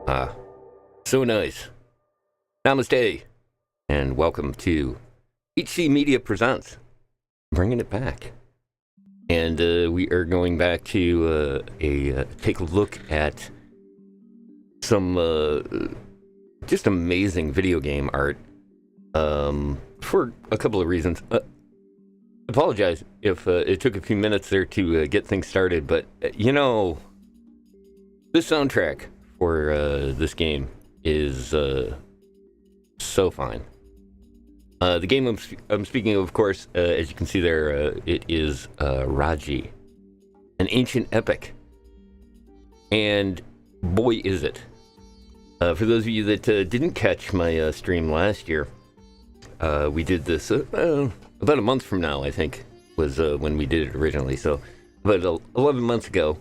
Ah, so nice. Namaste, and welcome to HC Media Presents, bringing it back. And we are going back to take a look at some just amazing video game art for a couple of reasons. Apologize if it took a few minutes there to get things started, but this soundtrack for this game is so fine. The game I'm speaking of course, as you can see there, it is Raji, an ancient epic. And boy, is it. For those of you that didn't catch my stream last year, we did this about a month from now, I think, was when we did it originally. So about 11 months ago,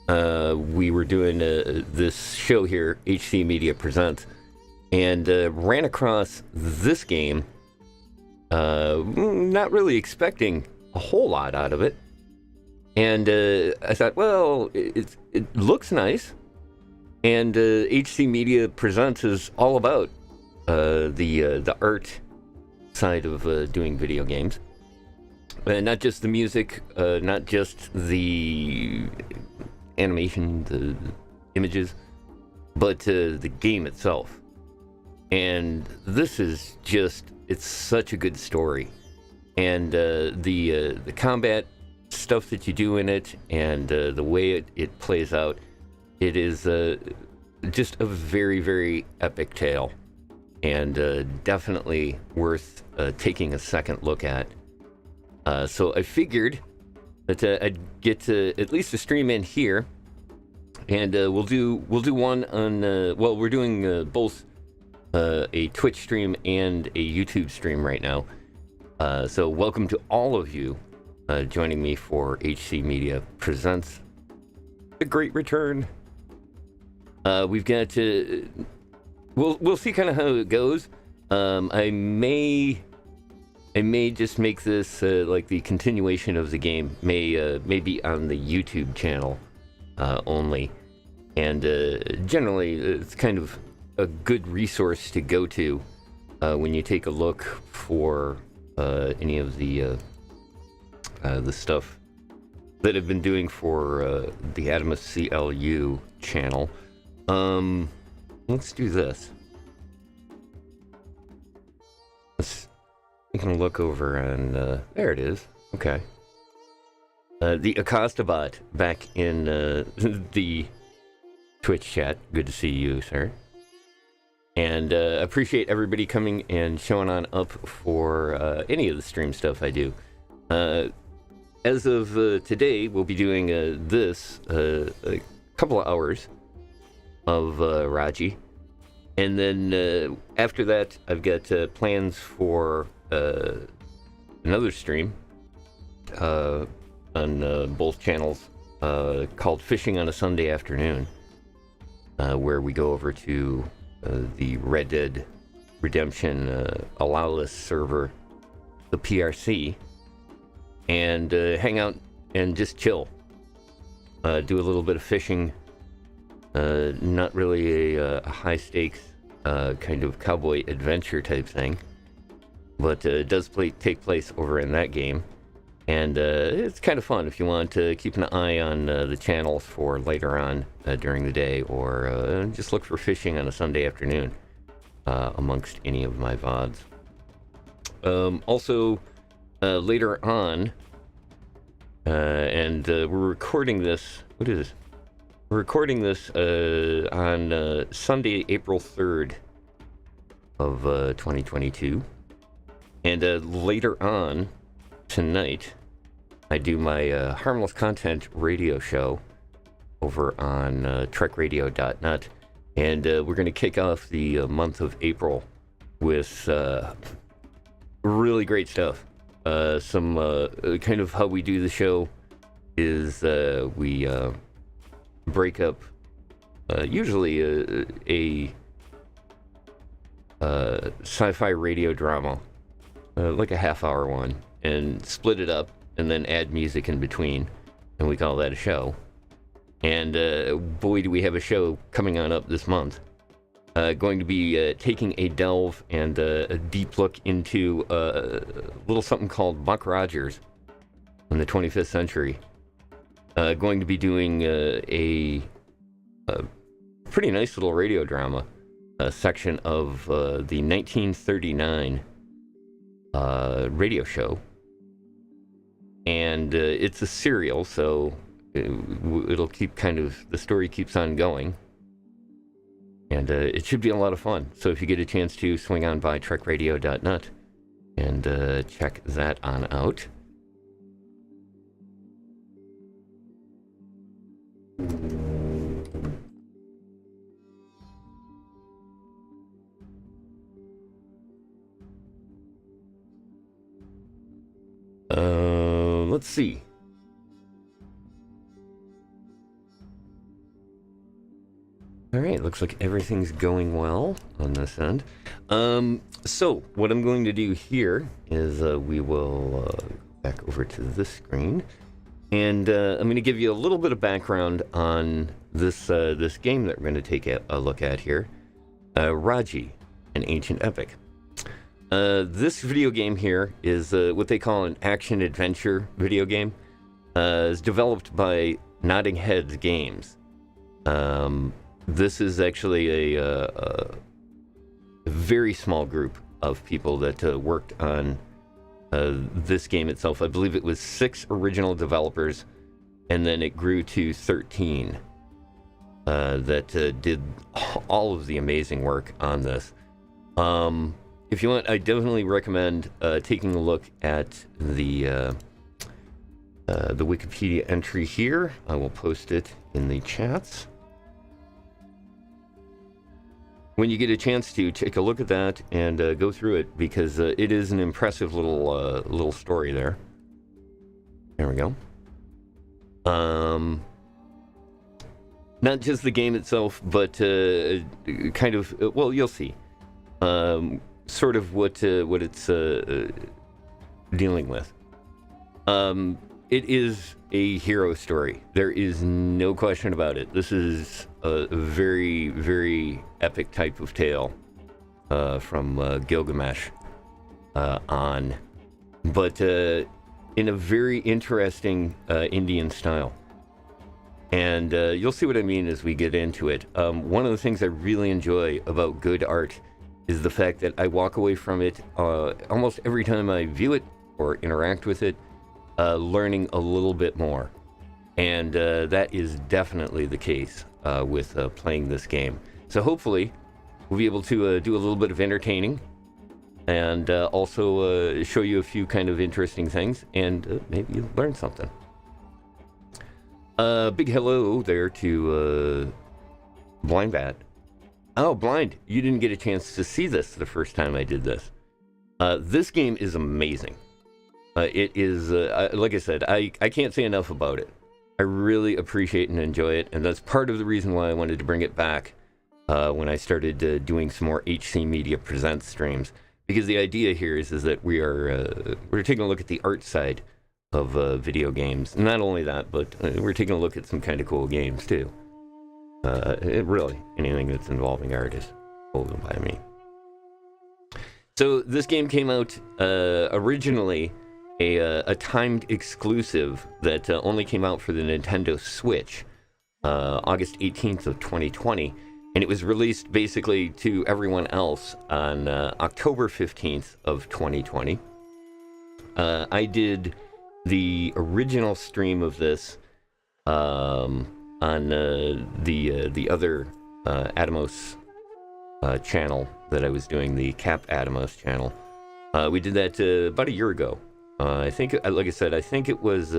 we were doing this show here, HC Media Presents, and ran across this game, not really expecting a whole lot out of it. And I thought, well, it looks nice, and HC Media Presents is all about the art side of doing video games. Not just the music, not just the animation, the images, but the game itself. And this is just, it's such a good story. And the combat stuff that you do in it, and the way it plays out, it is just a very, very epic tale. And definitely worth taking a second look at. So I figured that I'd get to at least a stream in here, and we'll do one on. Well, we're doing both a Twitch stream and a YouTube stream right now. So welcome to all of you joining me for HC Media Presents a great return. We've got to. We'll see kind of how it goes. I may just make this like the continuation of the game. May be on the YouTube channel only, and generally it's kind of a good resource to go to when you take a look for any of the stuff that I've been doing for the Adamus CLU channel. Let's do this. You can look over and there it is. Okay. The Acosta bot back in the Twitch chat. Good to see you, sir. And appreciate everybody coming and showing on up for any of the stream stuff I do. As of today, we'll be doing this a couple of hours of Raji. And then after that, I've got plans for another stream on both channels called Fishing on a Sunday Afternoon, where we go over to the Red Dead Redemption allowless server, the PRC, and hang out and just chill. Do a little bit of fishing. Not really a high stakes kind of cowboy adventure type thing, but it does take place over in that game, and it's kind of fun if you want to keep an eye on the channel for later on during the day, or just look for Fishing on a Sunday Afternoon amongst any of my VODs. Also, later on, and we're recording this, what is this? We're recording this on Sunday, April 3rd of 2022. And later on tonight, I do my Harmless Content radio show over on trekradio.net. And we're going to kick off the month of April with really great stuff. Some kind of how we do the show is we break up usually a sci-fi radio drama, like a half-hour one, and split it up and then add music in between, and we call that a show. And boy, do we have a show coming on up this month. Going to be taking a delve and a deep look into a little something called Buck Rogers in the 25th century. Going to be doing a pretty nice little radio drama section of the 1939 radio show. And it's a serial, so it'll keep the story keeps on going. And it should be a lot of fun. So if you get a chance to swing on by trekradio.net and check that on out. Let's see. All right, looks like everything's going well on this end. So what I'm going to do here is we will back over to this screen, and I'm going to give you a little bit of background on this this game that we're going to take a look at here, Raji, an ancient epic. This video game here is what they call an action-adventure video game. It's developed by Nodding Heads Games. This is actually a very small group of people that worked on this game itself. I believe it was 6 original developers, and then it grew to 13 that did all of the amazing work on this. If you want, I definitely recommend taking a look at the Wikipedia entry here. I will post it in the chats. When you get a chance to take a look at that and go through it, because it is an impressive little story there. There we go. Not just the game itself, but kind of, well, you'll see. Sort of what it's dealing with. It is a hero story. There is no question about it. This is a very, very epic type of tale from Gilgamesh on, but in a very interesting Indian style. And you'll see what I mean as we get into it. One of the things I really enjoy about good art is the fact that I walk away from it almost every time I view it or interact with it, learning a little bit more. And that is definitely the case with playing this game. So hopefully we'll be able to do a little bit of entertaining and also show you a few kind of interesting things, and maybe you learn something. Big hello there to Blind Bat. Oh, Blind, you didn't get a chance to see this the first time I did this. This game is amazing. It is, like I said, I can't say enough about it. I really appreciate and enjoy it, and that's part of the reason why I wanted to bring it back when I started doing some more HC Media Presents streams. Because the idea here is that we're taking a look at the art side of video games. Not only that, but we're taking a look at some kind of cool games too. Really, anything that's involving art is cool by me. So this game came out originally a timed exclusive that only came out for the Nintendo Switch August 18th of 2020, and it was released basically to everyone else on October 15th of 2020. I did the original stream of this on the other Atomos channel that I was doing, the Cap Atomos channel. We did that about a year ago. I think, like I said, I think it was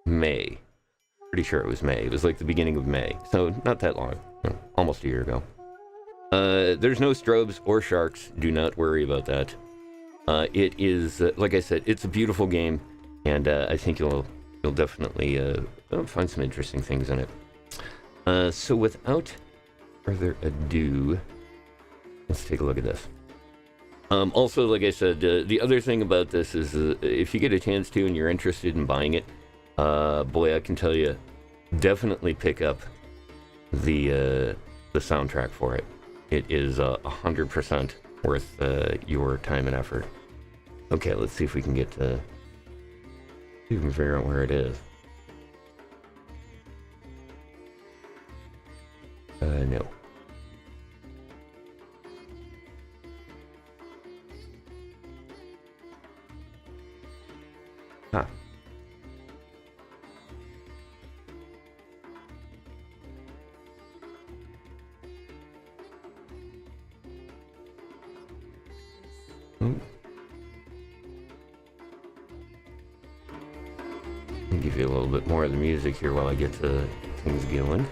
May. Pretty sure it was May. It was like the beginning of May, so not that long, almost a year ago. There's no strobes or sharks. Do not worry about that. It is, like I said, it's a beautiful game, and I think you'll definitely find some interesting things in it. So without further ado, let's take a look at this. Also, like I said, the other thing about this is if you get a chance to and you're interested in buying it, boy, I can tell you, definitely pick up the soundtrack for it. It is 100% worth your time and effort. Okay, let's see if we can get to... You can figure out where it is. No. Huh. I'll give you a little bit more of the music here while I get to things going.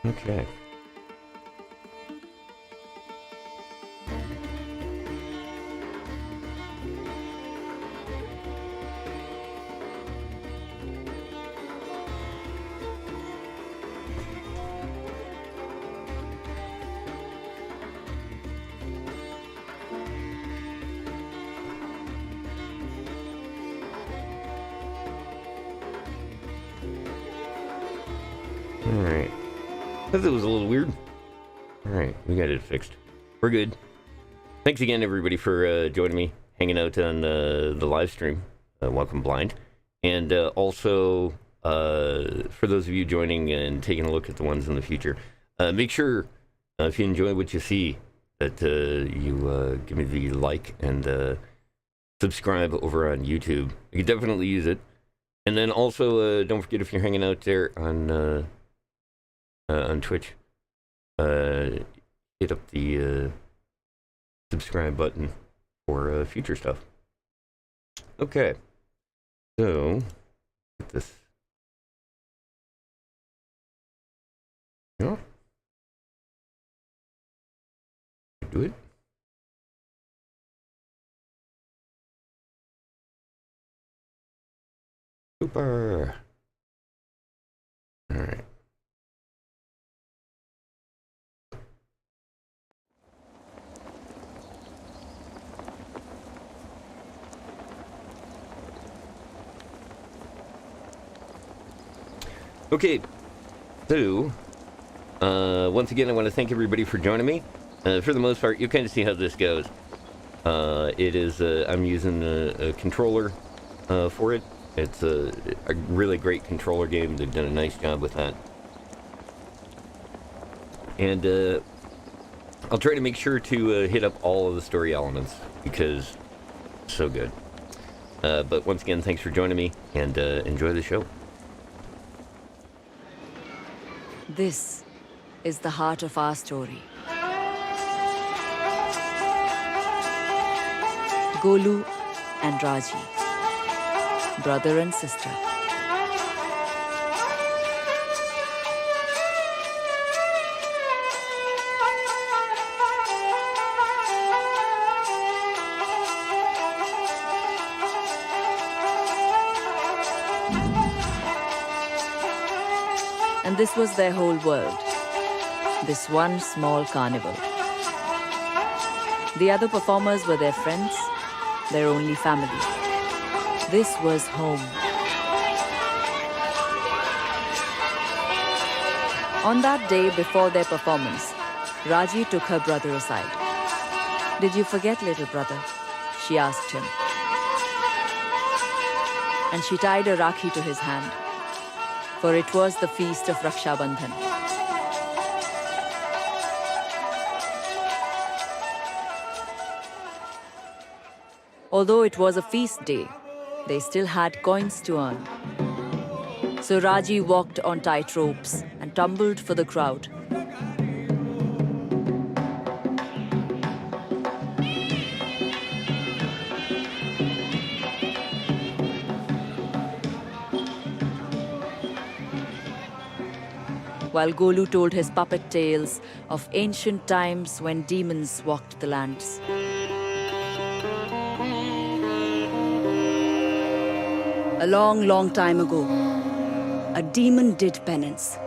Okay. All right. I thought it was a little weird. All right, we got it fixed. We're good. Thanks again, everybody, for joining me, hanging out on the live stream. Welcome, Blind. And also, for those of you joining and taking a look at the ones in the future, make sure, if you enjoy what you see, that you give me the like and subscribe over on YouTube. You can definitely use it. And then also, don't forget, if you're hanging out there on Twitch, hit up the subscribe button for future stuff. Okay, so get this. No, do it. Super. All right. Okay, so once again, I want to thank everybody for joining me. For the most part, you kind of see how this goes. It is I'm using a controller for it. It's a really great controller game. They've done a nice job with that. And I'll try to make sure to hit up all of the story elements because it's so good. But once again, thanks for joining me and enjoy the show. This is the heart of our story. Golu and Raji. brother and sister. And this was their whole world. This one small carnival. The other performers were their friends, their only family. This was home. On that day before their performance, Raji took her brother aside. "Did you forget, little brother?" she asked him. And she tied a rakhi to his hand, for it was the feast of Raksha Bandhan. Although it was a feast day, they still had coins to earn. So Raji walked on tight ropes and tumbled for the crowd. While Golu told his puppet tales of ancient times when demons walked the lands. A long, long time ago, a demon did penance.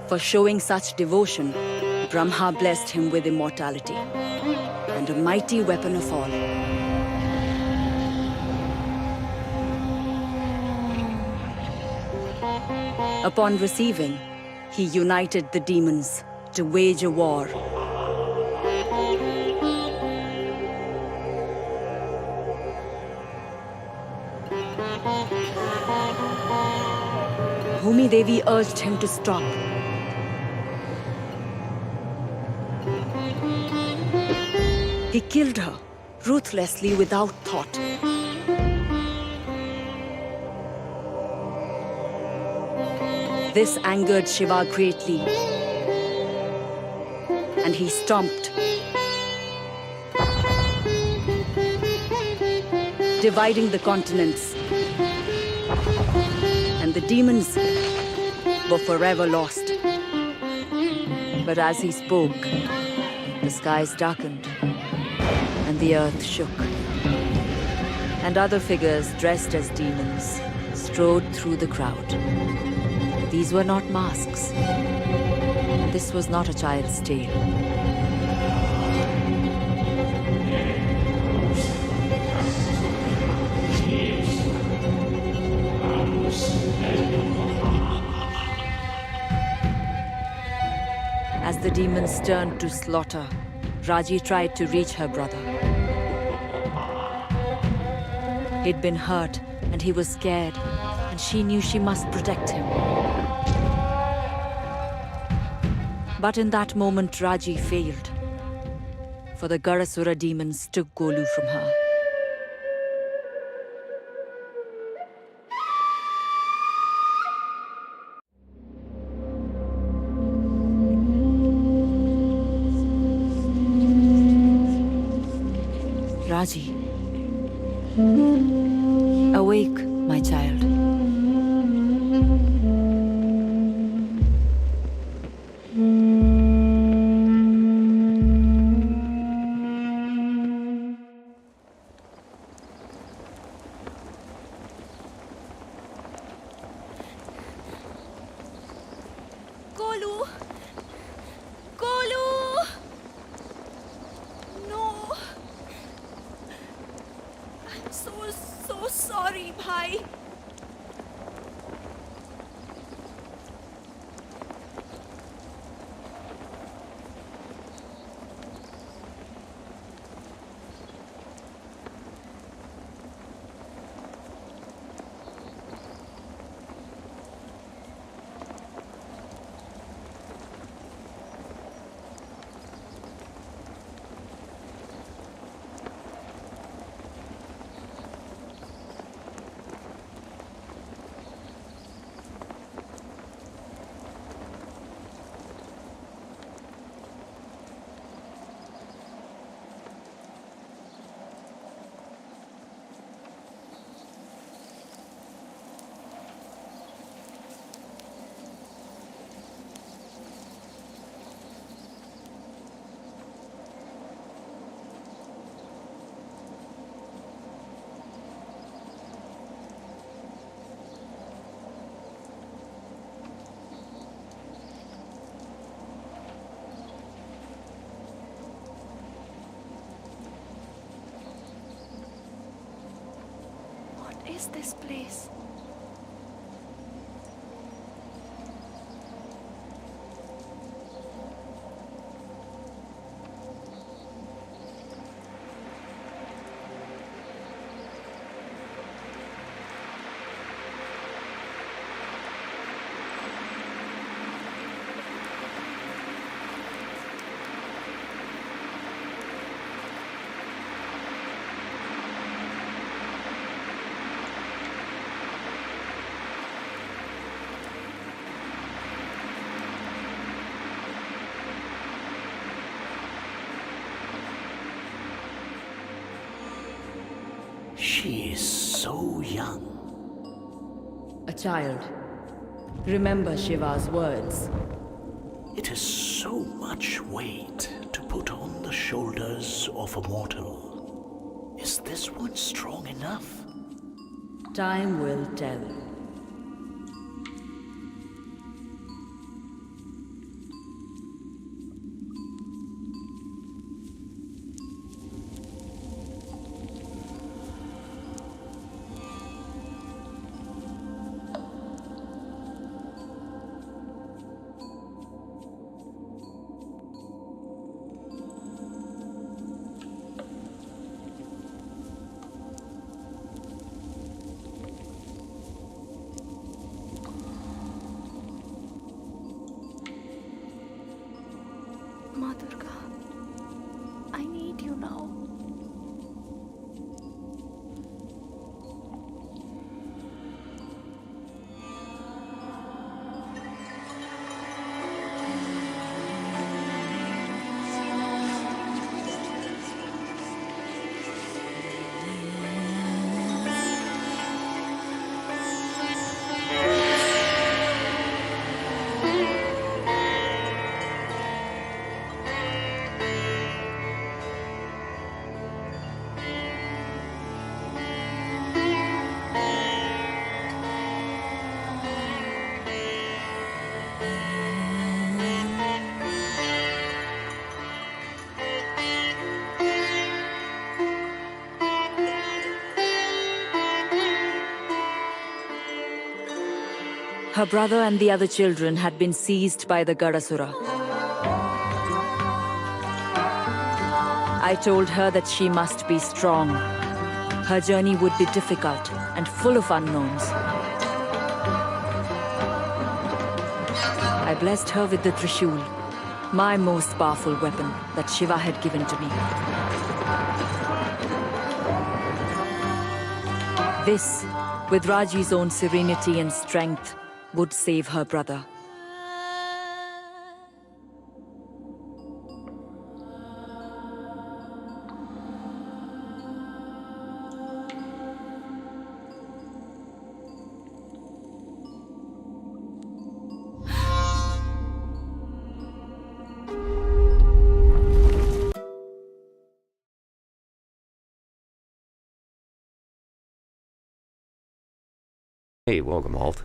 For showing such devotion, Brahma blessed him with immortality and a mighty weapon of all. Upon receiving, he united the demons to wage a war. Bhumi Devi urged him to stop. He killed her, ruthlessly without thought. This angered Shiva greatly, and he stomped, dividing the continents. And the demons were forever lost. But as he spoke, the skies darkened and the earth shook. And other figures dressed as demons strode through the crowd. These were not masks. This was not a child's tale. As the demons turned to slaughter, Raji tried to reach her brother. He'd been hurt and he was scared, and she knew she must protect him. But in that moment, Raji failed, for the Garasura demons took Golu from her. Raji, awake, my child. Golu! Golu! No! I'm so sorry, bhai. is this place? She is so young. A child. Remember Shiva's words. It is so much weight to put on the shoulders of a mortal. Is this one strong enough? Time will tell. Ma Durga, I need you now. Her brother and the other children had been seized by the Gadasura. I told her that she must be strong. Her journey would be difficult and full of unknowns. I blessed her with the Trishul, my most powerful weapon that Shiva had given to me. This, with Raji's own serenity and strength, would save her brother. Hey, welcome, Alt.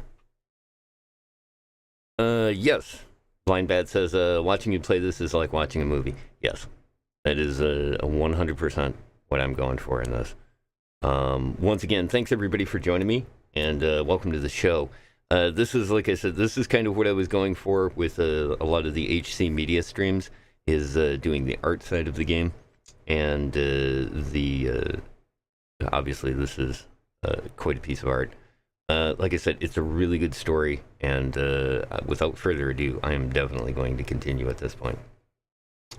Yes. Blind Bad says, watching you play this is like watching a movie. Yes. That is a 100% what I'm going for in this. Once again, thanks everybody for joining me, and welcome to the show. This is, like I said, this is kind of what I was going for with a lot of the HC Media streams, is doing the art side of the game. And obviously this is quite a piece of art. Like I said, it's a really good story, and without further ado, I am definitely going to continue at this point.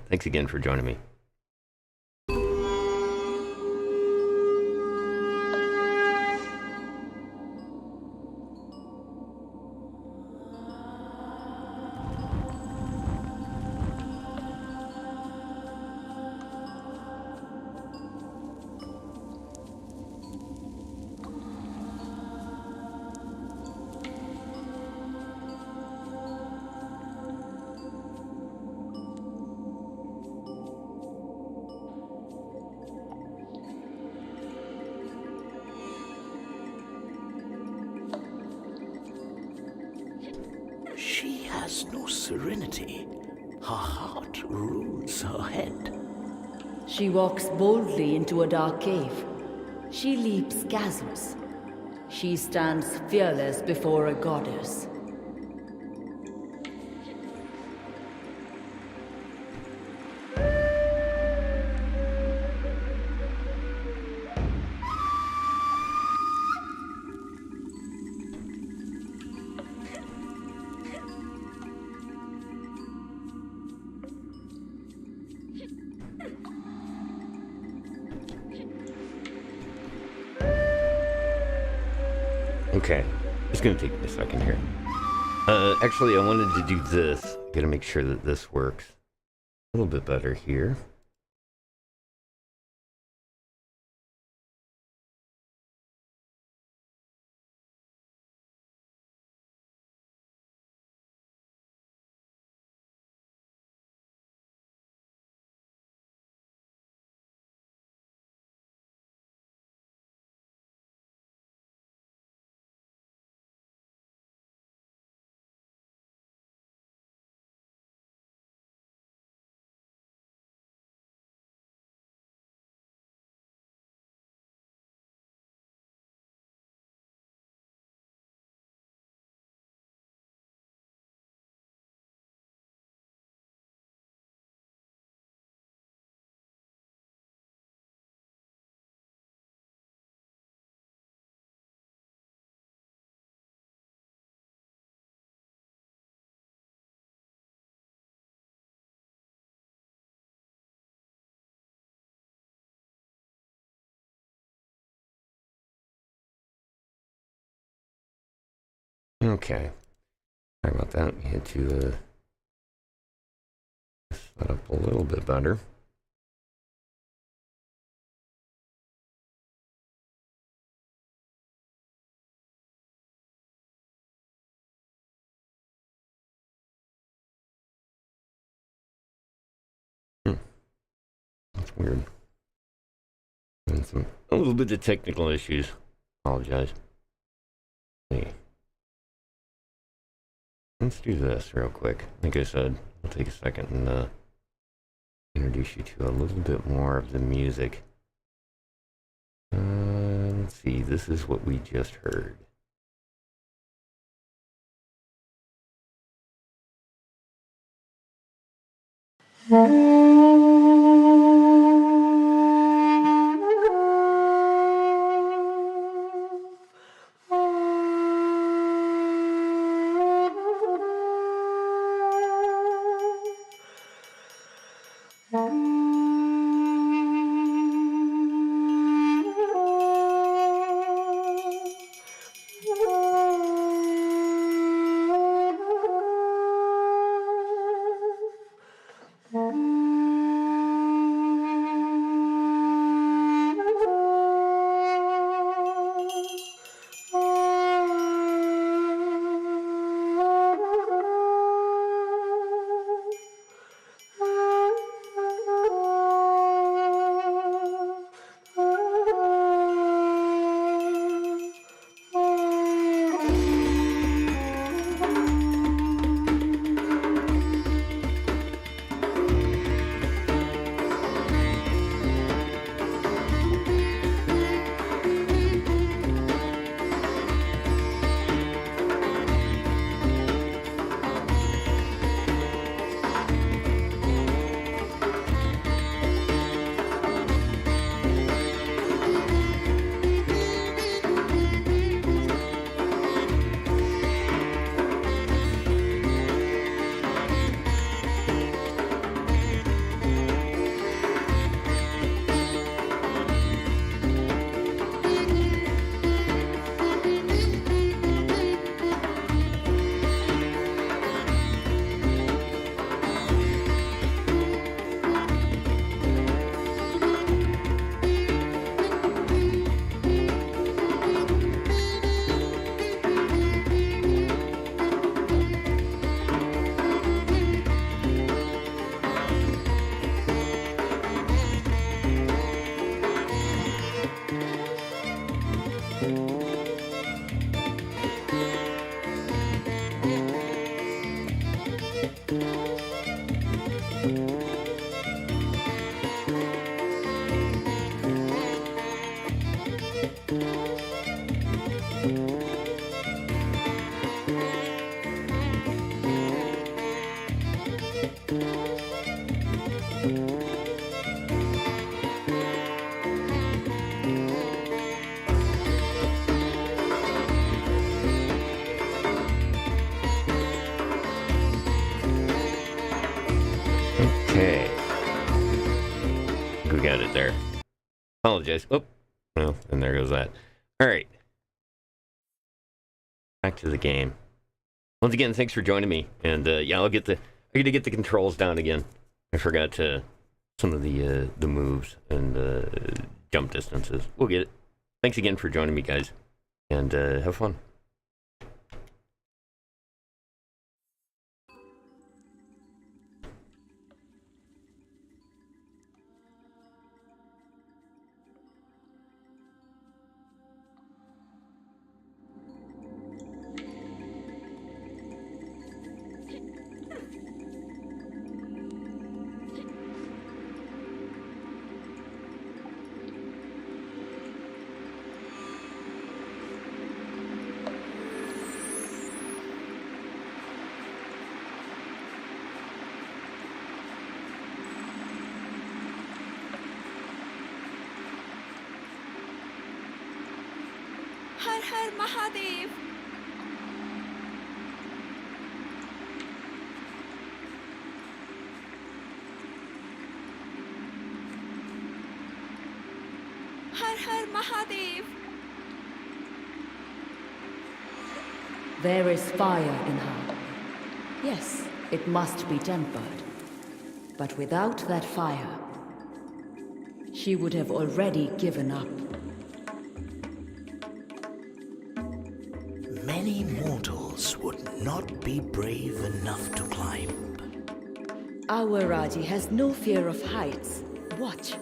Thanks again for joining me. She has no serenity. Her heart rules her head. She walks boldly into a dark cave. She leaps chasms. She stands fearless before a goddess. Okay, it's gonna take me a second here. Actually, I wanted to do this. Gotta make sure that this works a little bit better here. Okay. Sorry about that. We had to set up a little bit better. That's weird. And a little bit of technical issues. Apologize. See. Let's do this real quick. Like I said, I'll take a second and introduce you to a little bit more of the music. Let's see, this is what we just heard. Okay. We got it there. Apologize. Oh, well, and there goes that. All right. Back to the game. Once again, thanks for joining me. And yeah, I got to get the controls down again. I forgot some of the moves and jump distances. We'll get it. Thanks again for joining me, guys. And have fun. Har Har Mahadev! Har Har Mahadev! There is fire in her. Yes, it must be tempered. But without that fire, she would have already given up. Many mortals would not be brave enough to climb. Our Raji has no fear of heights. Watch.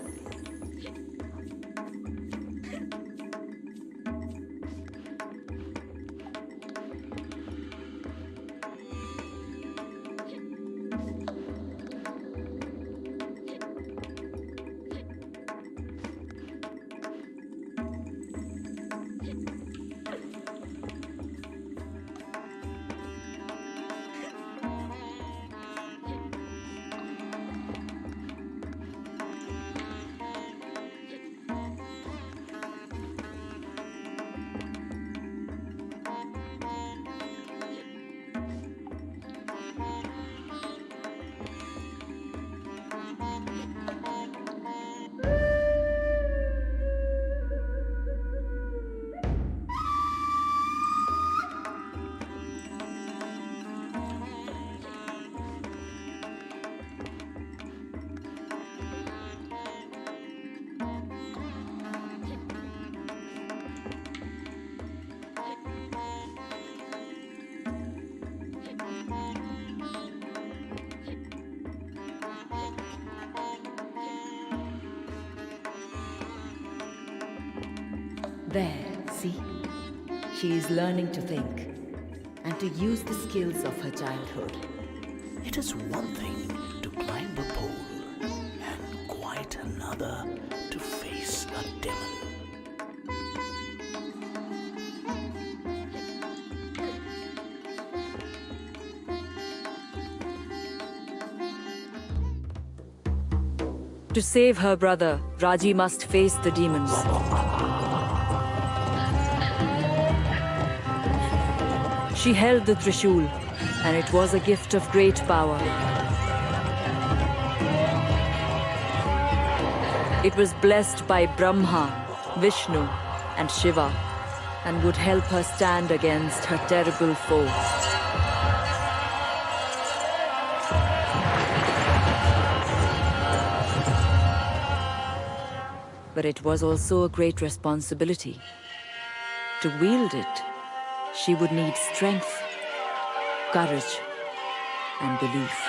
There, see? She is learning to think and to use the skills of her childhood. It is one thing to climb a pole, and quite another to face a demon. To save her brother, Raji must face the demons. She held the Trishul, and it was a gift of great power. It was blessed by Brahma, Vishnu, and Shiva, and would help her stand against her terrible foe. But it was also a great responsibility. To wield it, she would need strength, courage, and belief.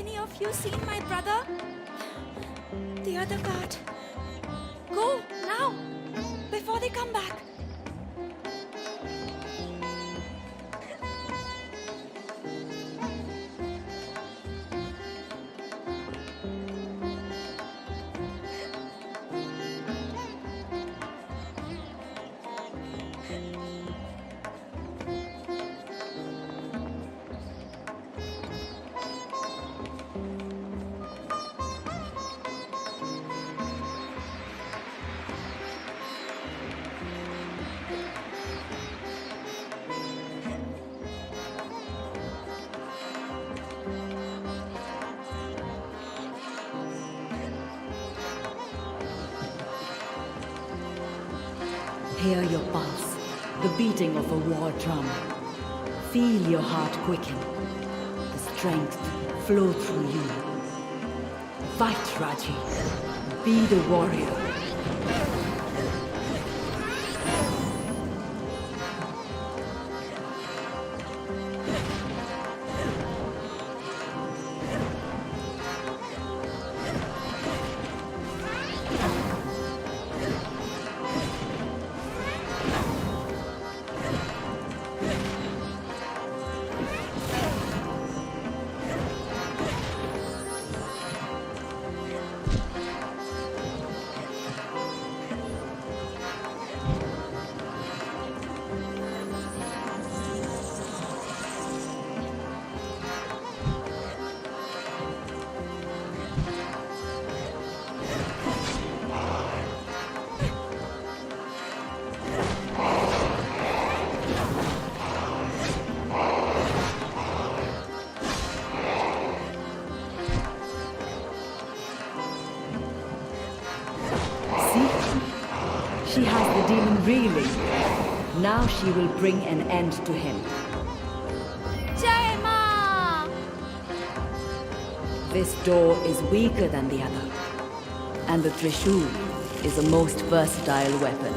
any of you seen my brother? The other guard. Go, now! Before they come back. Hear your pulse, the beating of a war drum. Feel your heart quicken, the strength flow through you. Fight, Raji. Be the warrior. She has the demon reeling. Now she will bring an end to him. Jai Ma! This door is weaker than the other, and the Trishul is a most versatile weapon.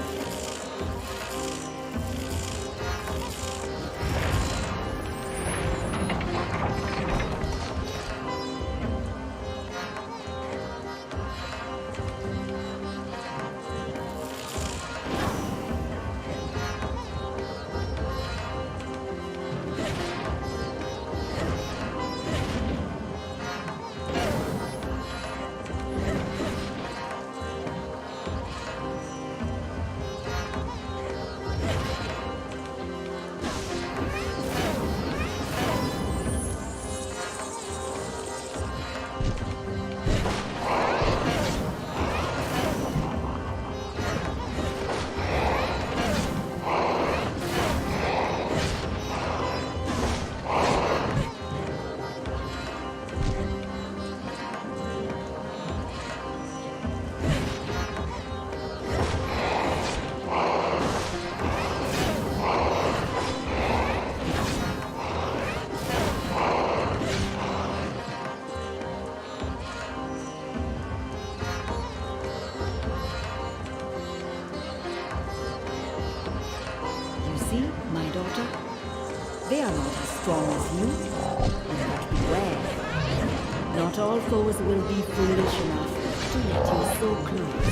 See, my daughter? They are not as strong as you. But beware. Not all foes will be foolish enough to let you so close.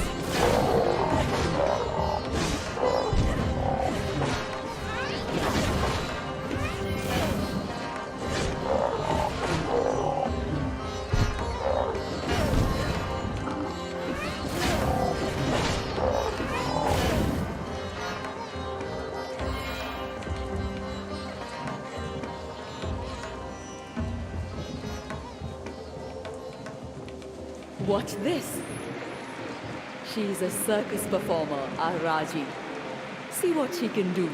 Watch this. She's a circus performer, our Raji. See what she can do.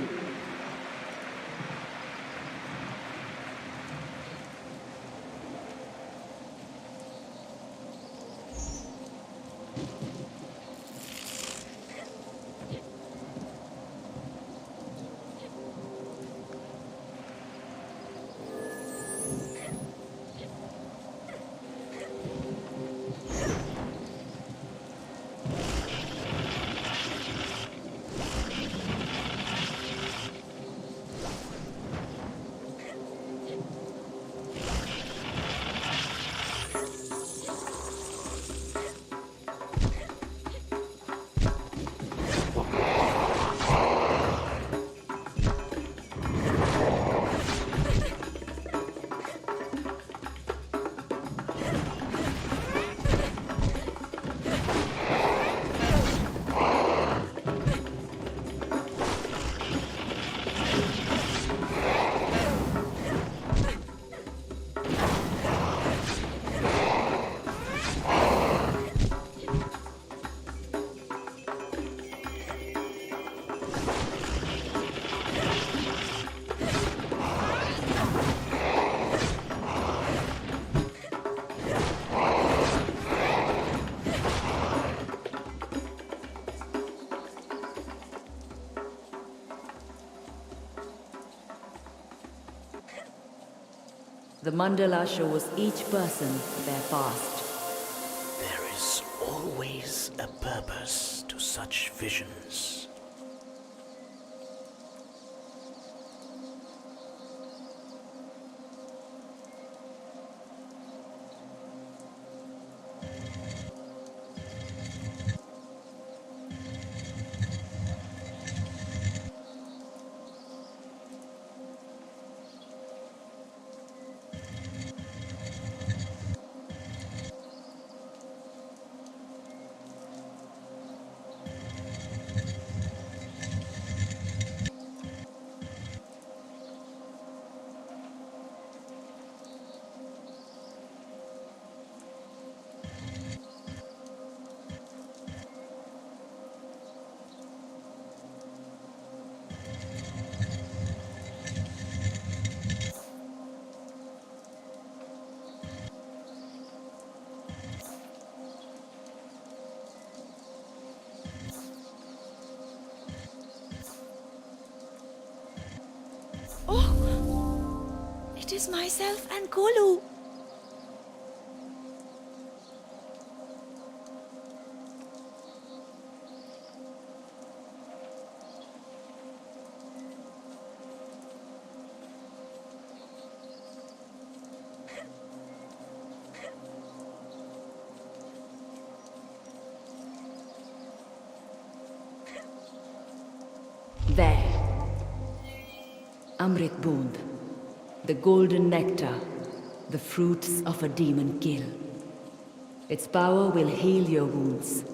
The mandala shows each person their past. There is always a purpose to such visions. It is myself and Kolu. There. Amrit Bund. The golden nectar. The fruits of a demon kill. Its power will heal your wounds.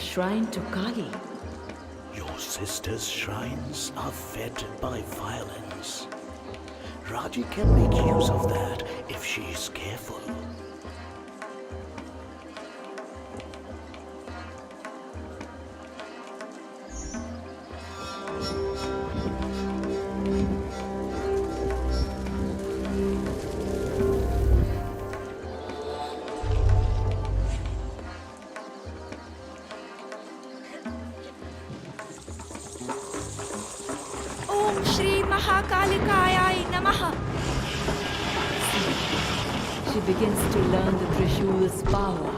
shrine to Kali. Your sister's shrines are fed by violence. Raji can make use of that if she's careful. Om Shri Mahakalikayai Namaha. She begins to learn the Trishul's power.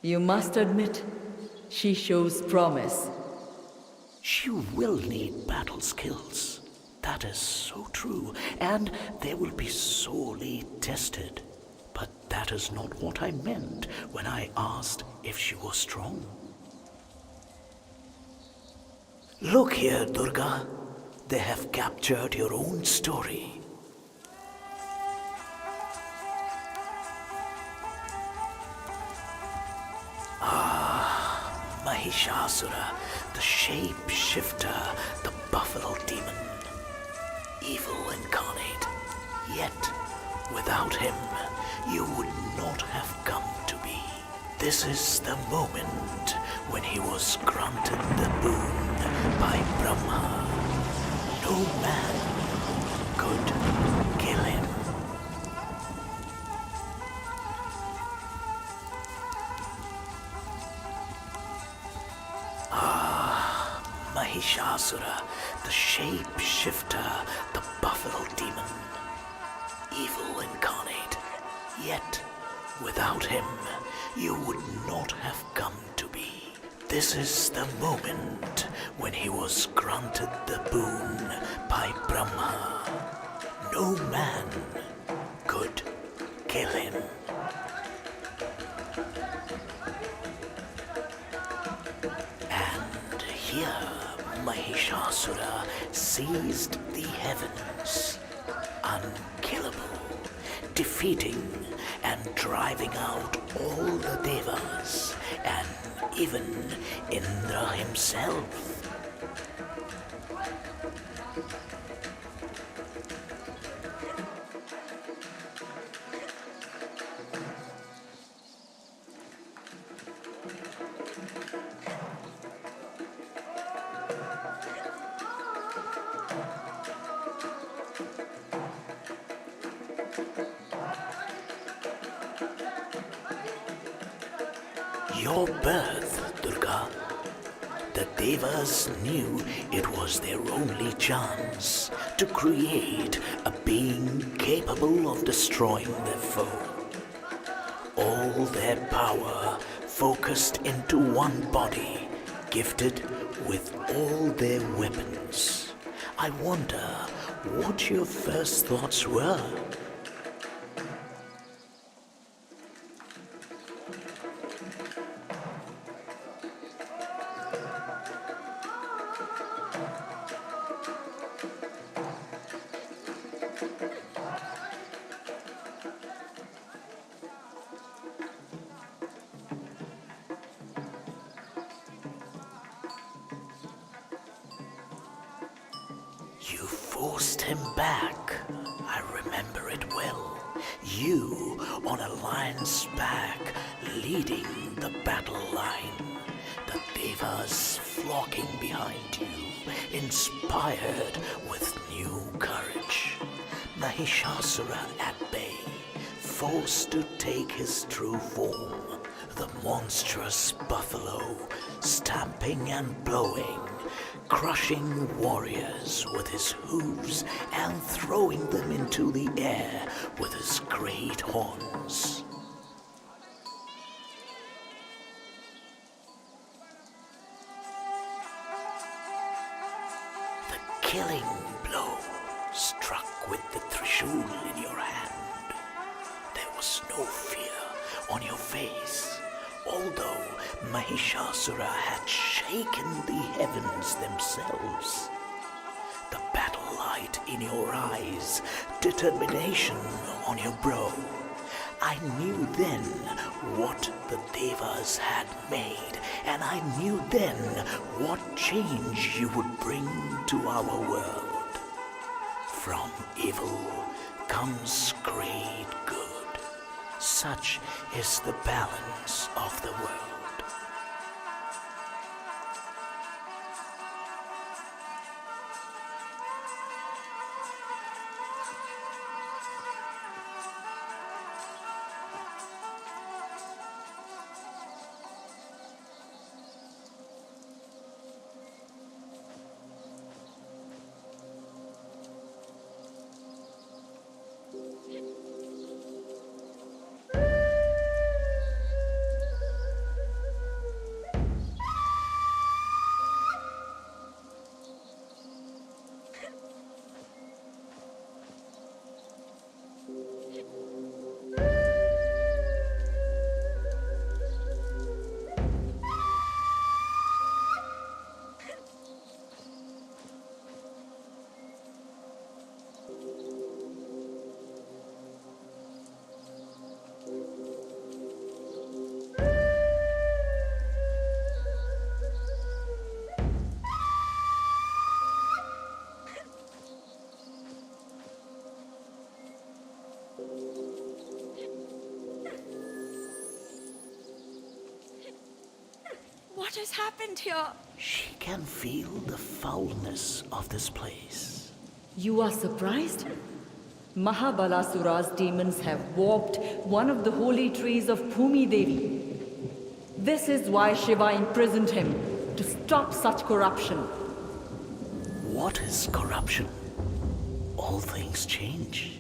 You must admit, she shows promise. She will need battle skills. That is so true, and they will be sorely tested. But that is not what I meant when I asked if she was strong. Look here, Durga. They have captured your own story. Mahishasura, the shape-shifter, the buffalo demon, evil incarnate. Yet, without him, you would not have come to be. This is the moment when he was granted the boon by Brahma. No man could kill him. Mahishasura, the shape-shifter, the buffalo demon, evil incarnate. Yet, without him, you would not have come to be. This is the moment when he was granted the boon by Brahma. No man could kill him. And here, Mahishasura seized the heavens, unkillable, defeating and driving out all the devas and even Indra himself. Your birth, Durga. The Devas knew it was their only chance to create a being capable of destroying their foe. All their power focused into one body, gifted with all their weapons. I wonder what your first thoughts were. You forced him back. I remember it well. You on a lion's back, leading the battle line. The Devas flocking behind you, inspired with new courage. Mahishasura at bay, forced to take his true form. The monstrous buffalo, stamping and blowing, crushing warriors with his hooves and throwing them into the air with his great horns. The killing blow struck with the Trishul in your hand. There was no fear on your face. Although Mahishasura had shaken the heavens themselves, the battle light in your eyes, determination on your brow, I knew then what the Devas had made, and I knew then what change you would bring to our world. From evil comes great good. Such is the balance of the world. What has happened here? She can feel the foulness of this place. You are surprised? Mahabalasura's demons have warped one of the holy trees of Bhumi Devi. This is why Shiva imprisoned him, to stop such corruption. What is corruption? All things change.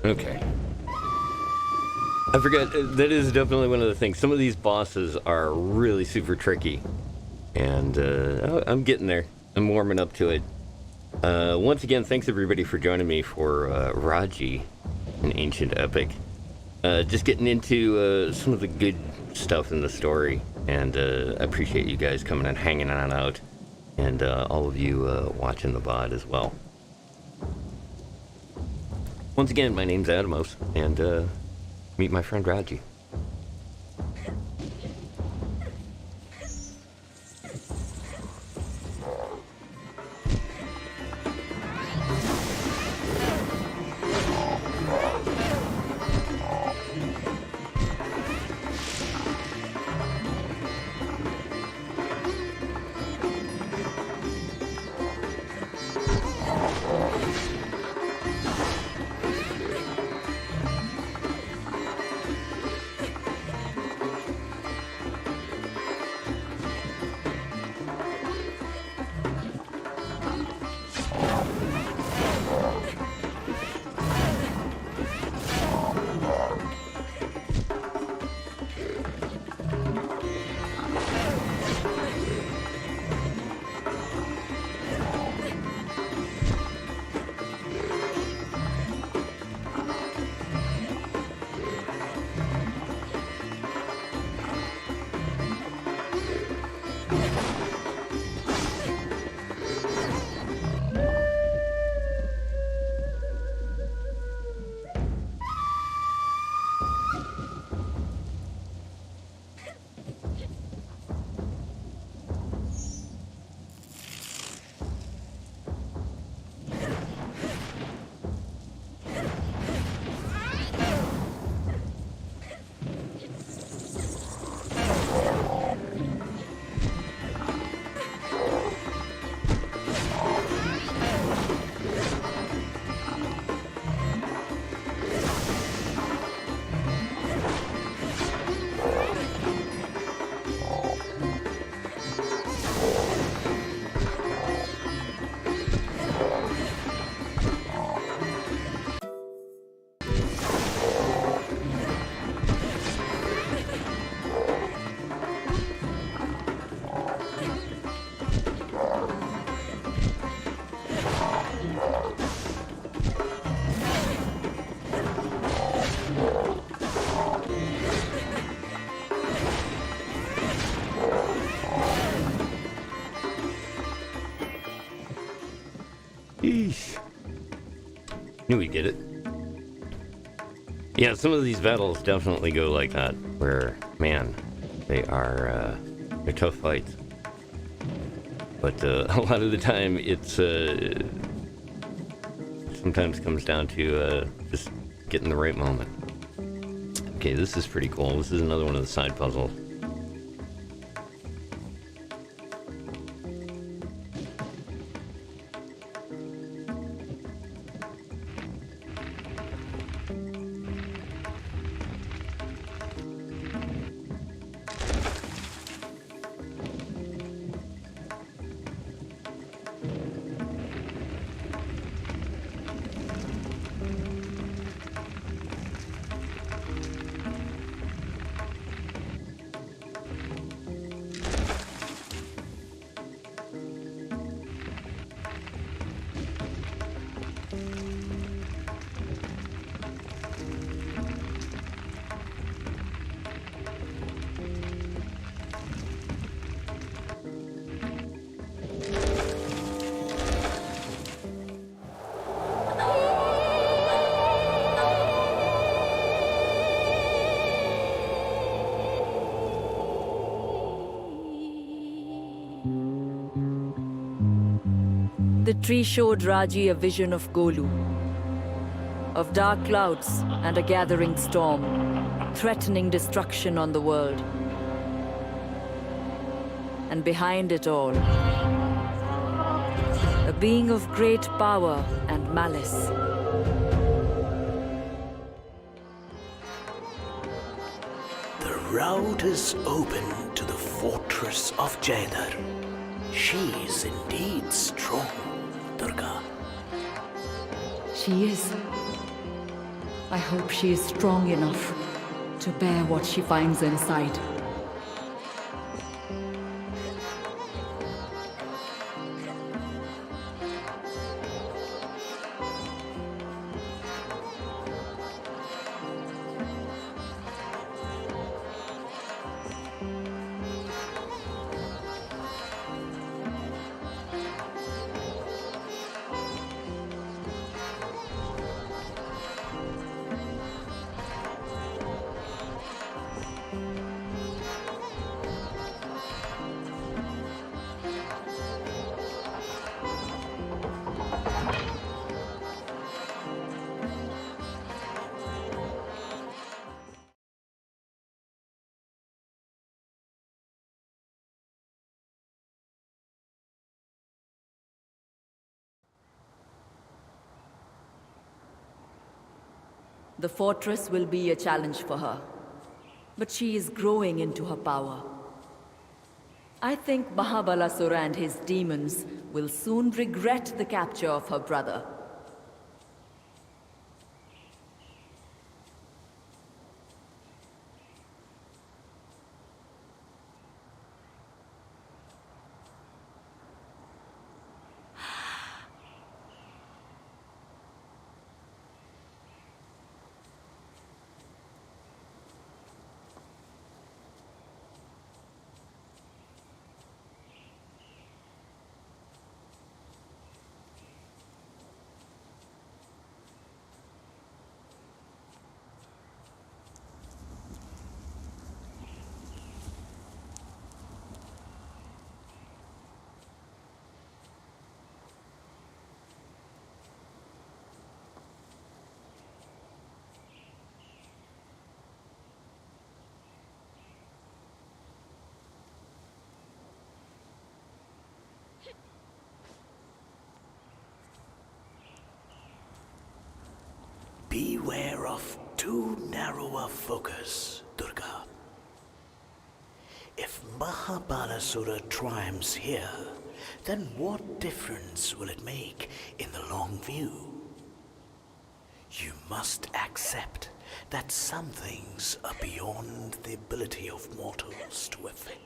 Okay. I forget, that is definitely one of the things. Some of these bosses are really super tricky. And I'm getting there. I'm warming up to it. Once again, thanks everybody for joining me for Raji, an ancient epic. Just getting into some of the good stuff in the story. And I appreciate you guys coming and hanging on out. And all of you watching the VOD as well. Once again, my name's Adamos, and meet my friend Raji. Eesh. Knew we'd get it. Yeah, some of these battles definitely go like that, where, man, they're tough fights. But a lot of the time, it's sometimes comes down to just getting the right moment. Okay, this is pretty cool. This is another one of the side puzzles. The tree showed Raji a vision of Golu, of dark clouds and a gathering storm, threatening destruction on the world. And behind it all, a being of great power and malice. The route is open to the fortress of Jaidar. She's indeed strong, Durga. She is. I hope she is strong enough to bear what she finds inside. The fortress will be a challenge for her, but she is growing into her power. I think Mahabalasura and his demons will soon regret the capture of her brother. Beware of too narrow a focus, Durga. If Mahabalasura triumphs here, then what difference will it make in the long view? You must accept that some things are beyond the ability of mortals to effect.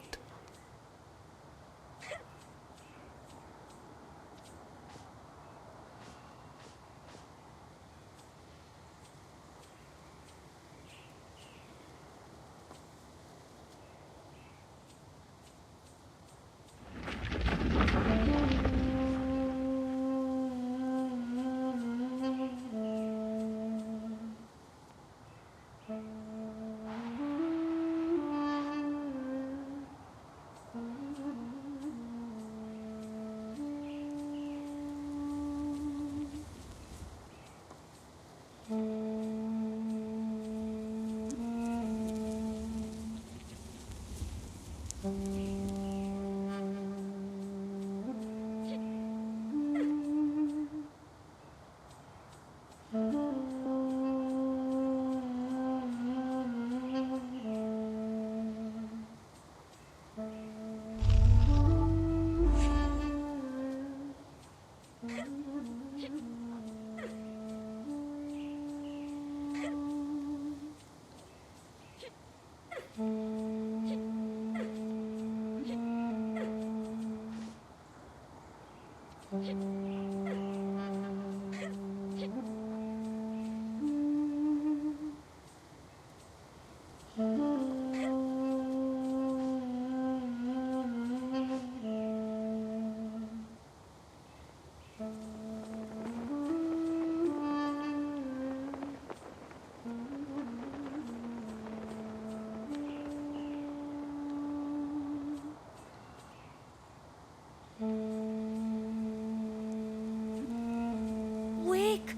Wake!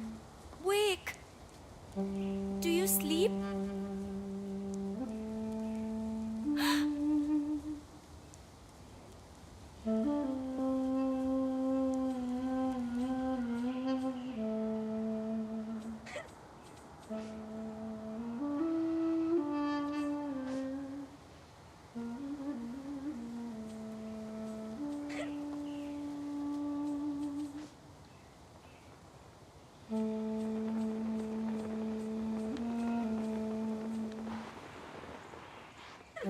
Wake! Do you sleep? Ma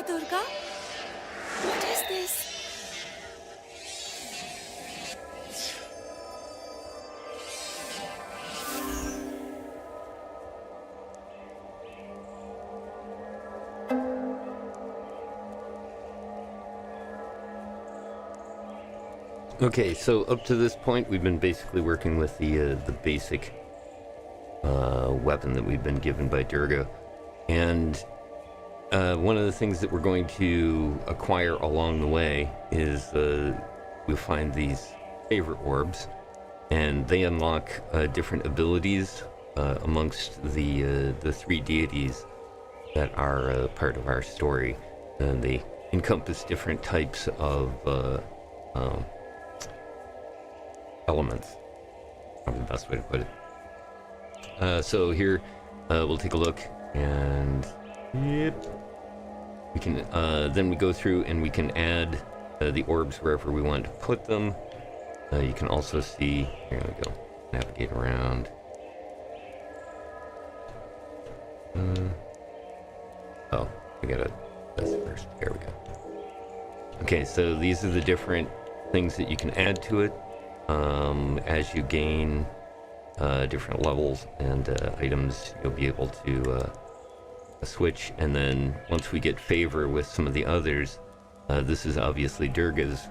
Durga? What is this? Okay, so up to this point, we've been basically working with the basic weapon that we've been given by Durga, and one of the things that we're going to acquire along the way is we'll find these favor orbs, and they unlock different abilities amongst the three deities that are part of our story, and they encompass different types of elements. Probably the best way to put it. So here we'll take a look, and yep, we can then we go through and we can add the orbs wherever we want to put them. You can also see, here we go, navigate around. Oh, we gotta this first. There we go. Okay, so these are the different things that you can add to it as you gain different levels and items. You'll be able to switch, and then once we get favor with some of the others, this is obviously Durga's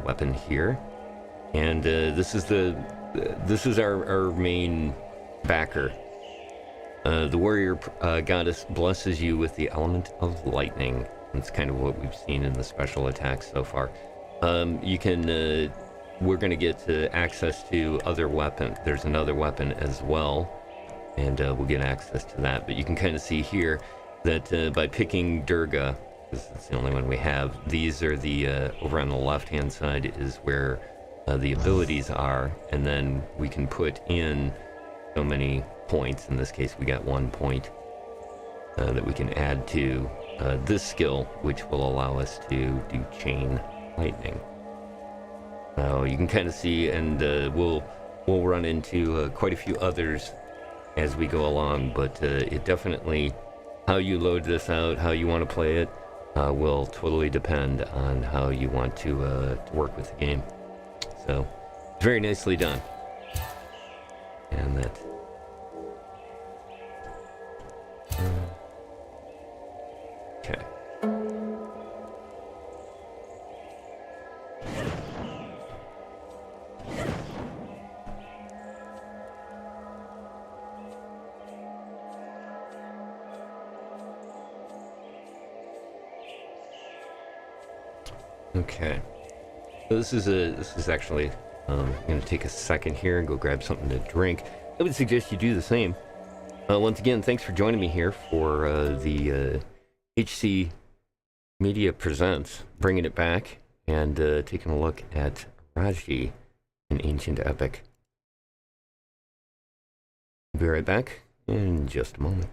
weapon here, and this is our main backer. The warrior goddess blesses you with the element of lightning. That's kind of what we've seen in the special attacks so far. You can we're going to get access to other weapon. There's another weapon as well, and we'll get access to that. But you can kind of see here that by picking Durga, because it's the only one we have, these are the over on the left hand side is where the abilities are, and then we can put in so many points. In this case we got 1 point that we can add to this skill, which will allow us to do chain lightning. Now you can kind of see, and we'll run into quite a few others as we go along, but it definitely, how you load this out, how you want to play it, will totally depend on how you want to work with the game. So very nicely done. And that okay. Okay, so this is actually I'm gonna take a second here and go grab something to drink. I would suggest you do the same. Once again, thanks for joining me here for the HC Media Presents, bringing it back and taking a look at Raji, an ancient epic. I'll be right back in just a moment.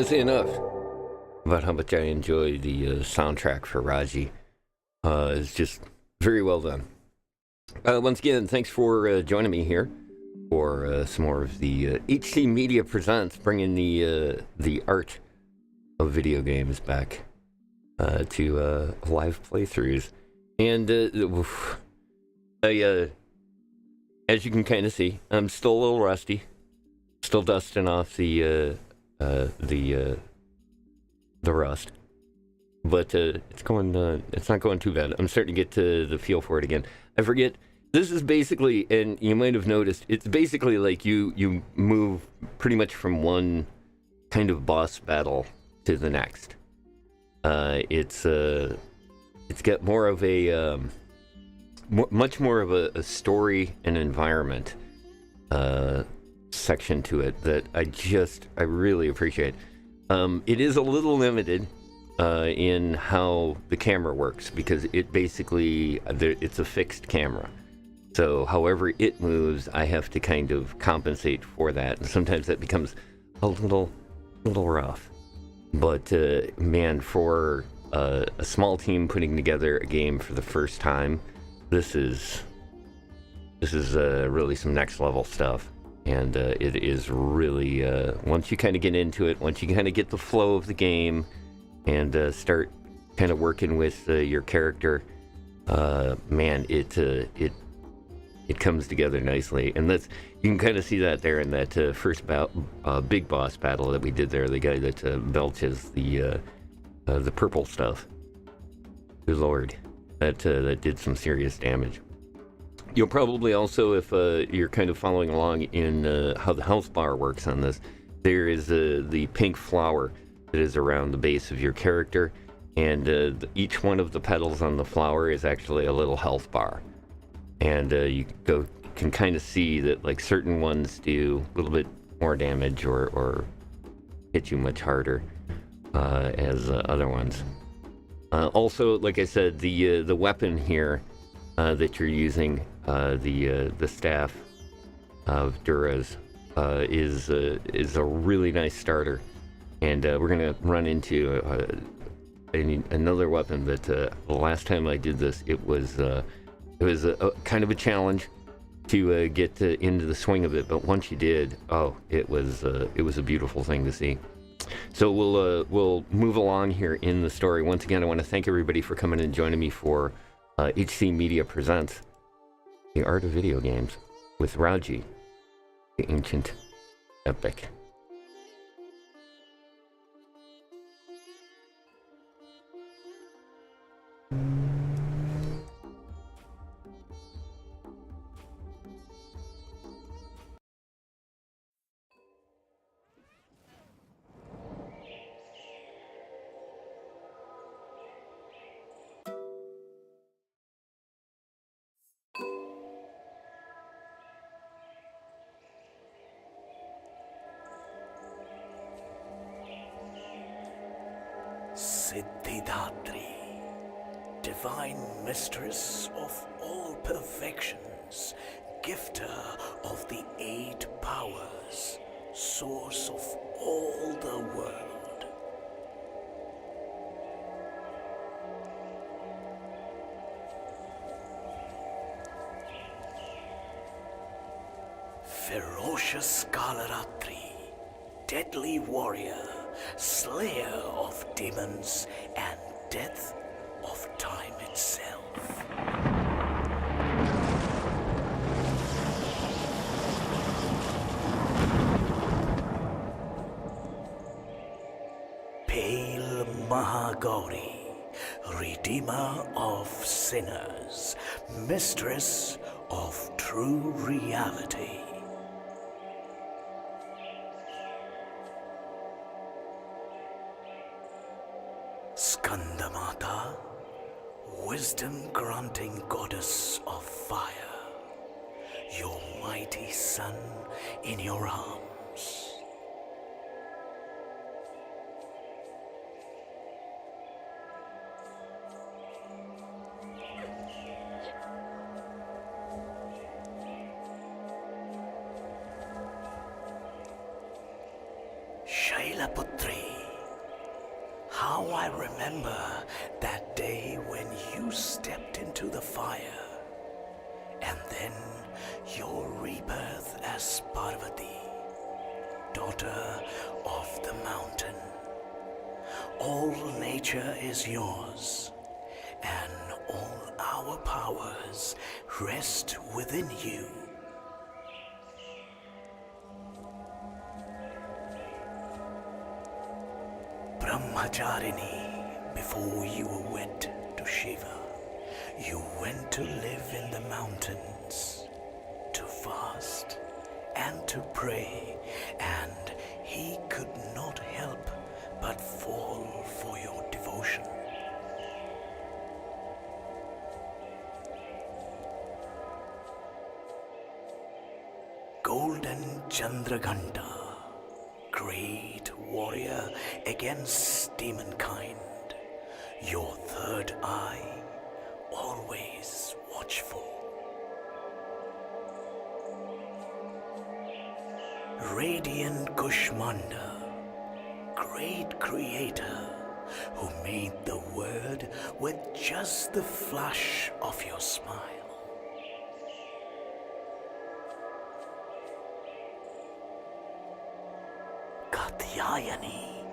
can't say enough about how much I enjoy the soundtrack for Raji. It's just very well done. Once again, thanks for joining me here for some more of the HC Media Presents, bringing the art of video games back to live playthroughs. And as you can kind of see, I'm still a little rusty, still dusting off the rust, but it's not going too bad. I'm starting to get to the feel for it again. I forget. This is basically, and you might have noticed, it's basically like you move pretty much from one kind of boss battle to the next. It's got more of a much more of a story and environment section to it that I really appreciate. It is a little limited in how the camera works, because it basically it's a fixed camera. So however it moves, I have to kind of compensate for that, and sometimes that becomes a little rough. But man, for a small team putting together a game for the first time, this is really some next level stuff. And it is really, once you kind of get into it, once you kind of get the flow of the game and start kind of working with your character, man, it comes together nicely. And you can kind of see that there in that first big boss battle that we did there. The guy that belches the purple stuff. Good Lord, that did some serious damage. You'll probably also, if you're kind of following along in how the health bar works on this, there is the pink flower that is around the base of your character, and each one of the petals on the flower is actually a little health bar. And you can kind of see that like certain ones do a little bit more damage or hit you much harder as other ones. Also, like I said, the weapon here that you're using, the staff of Dura's, is a really nice starter, and we're gonna run into another weapon that the last time I did this, it was a kind of a challenge to get into the swing of it, but once you did, it was a beautiful thing to see. So we'll move along here in the story. Once again, I want to thank everybody for coming and joining me for HC Media Presents The Art of Video Games with Raji, the Ancient Epic. Siddhidatri, divine mistress of all perfections, gifter of the 8 powers, source of all the world. Ferocious Kalaratri, deadly warrior, slayer of demons and death of time itself. Pale Mahagauri, redeemer of sinners, mistress of true reality. Skandamata, wisdom-granting goddess of fire, your mighty son in your arms. Shailaputri, Now I remember that day when you stepped into the fire, and then your rebirth as Parvati, daughter of the mountain. All nature is yours, and all our powers rest within you. Brahmacharini, before you were wed to Shiva, you went to live in the mountains, to fast and to pray, and he could not help but fall for your devotion. Golden Chandraghanta, great warrior against demonkind, your third eye, always watchful. Radiant Kushmanda, great creator, who made the world with just the flash of your smile. Katyayani,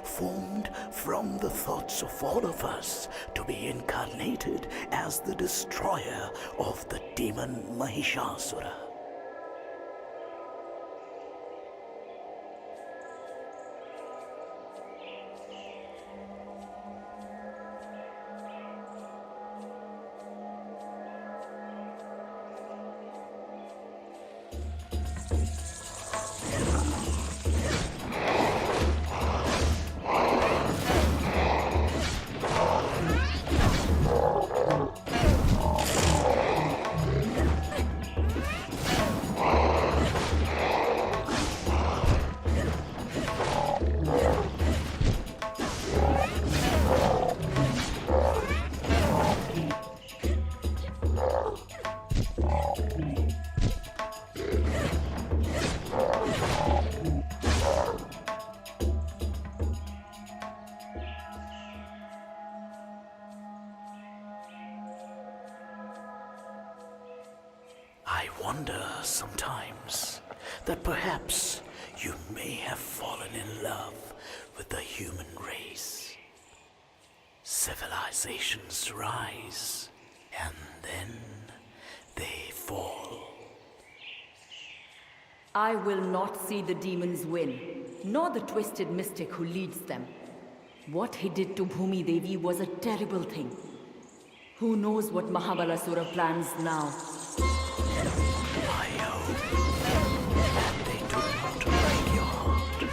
formed from the thoughts of all of us to be incarnated as the destroyer of the demon Mahishasura. I wonder sometimes that perhaps you may have fallen in love with the human race. Civilizations rise, and then they fall. I will not see the demons win, nor the twisted mystic who leads them. What he did to Bhumi Devi was a terrible thing. Who knows what Mahabalasura plans now? I hope that they do not break your heart.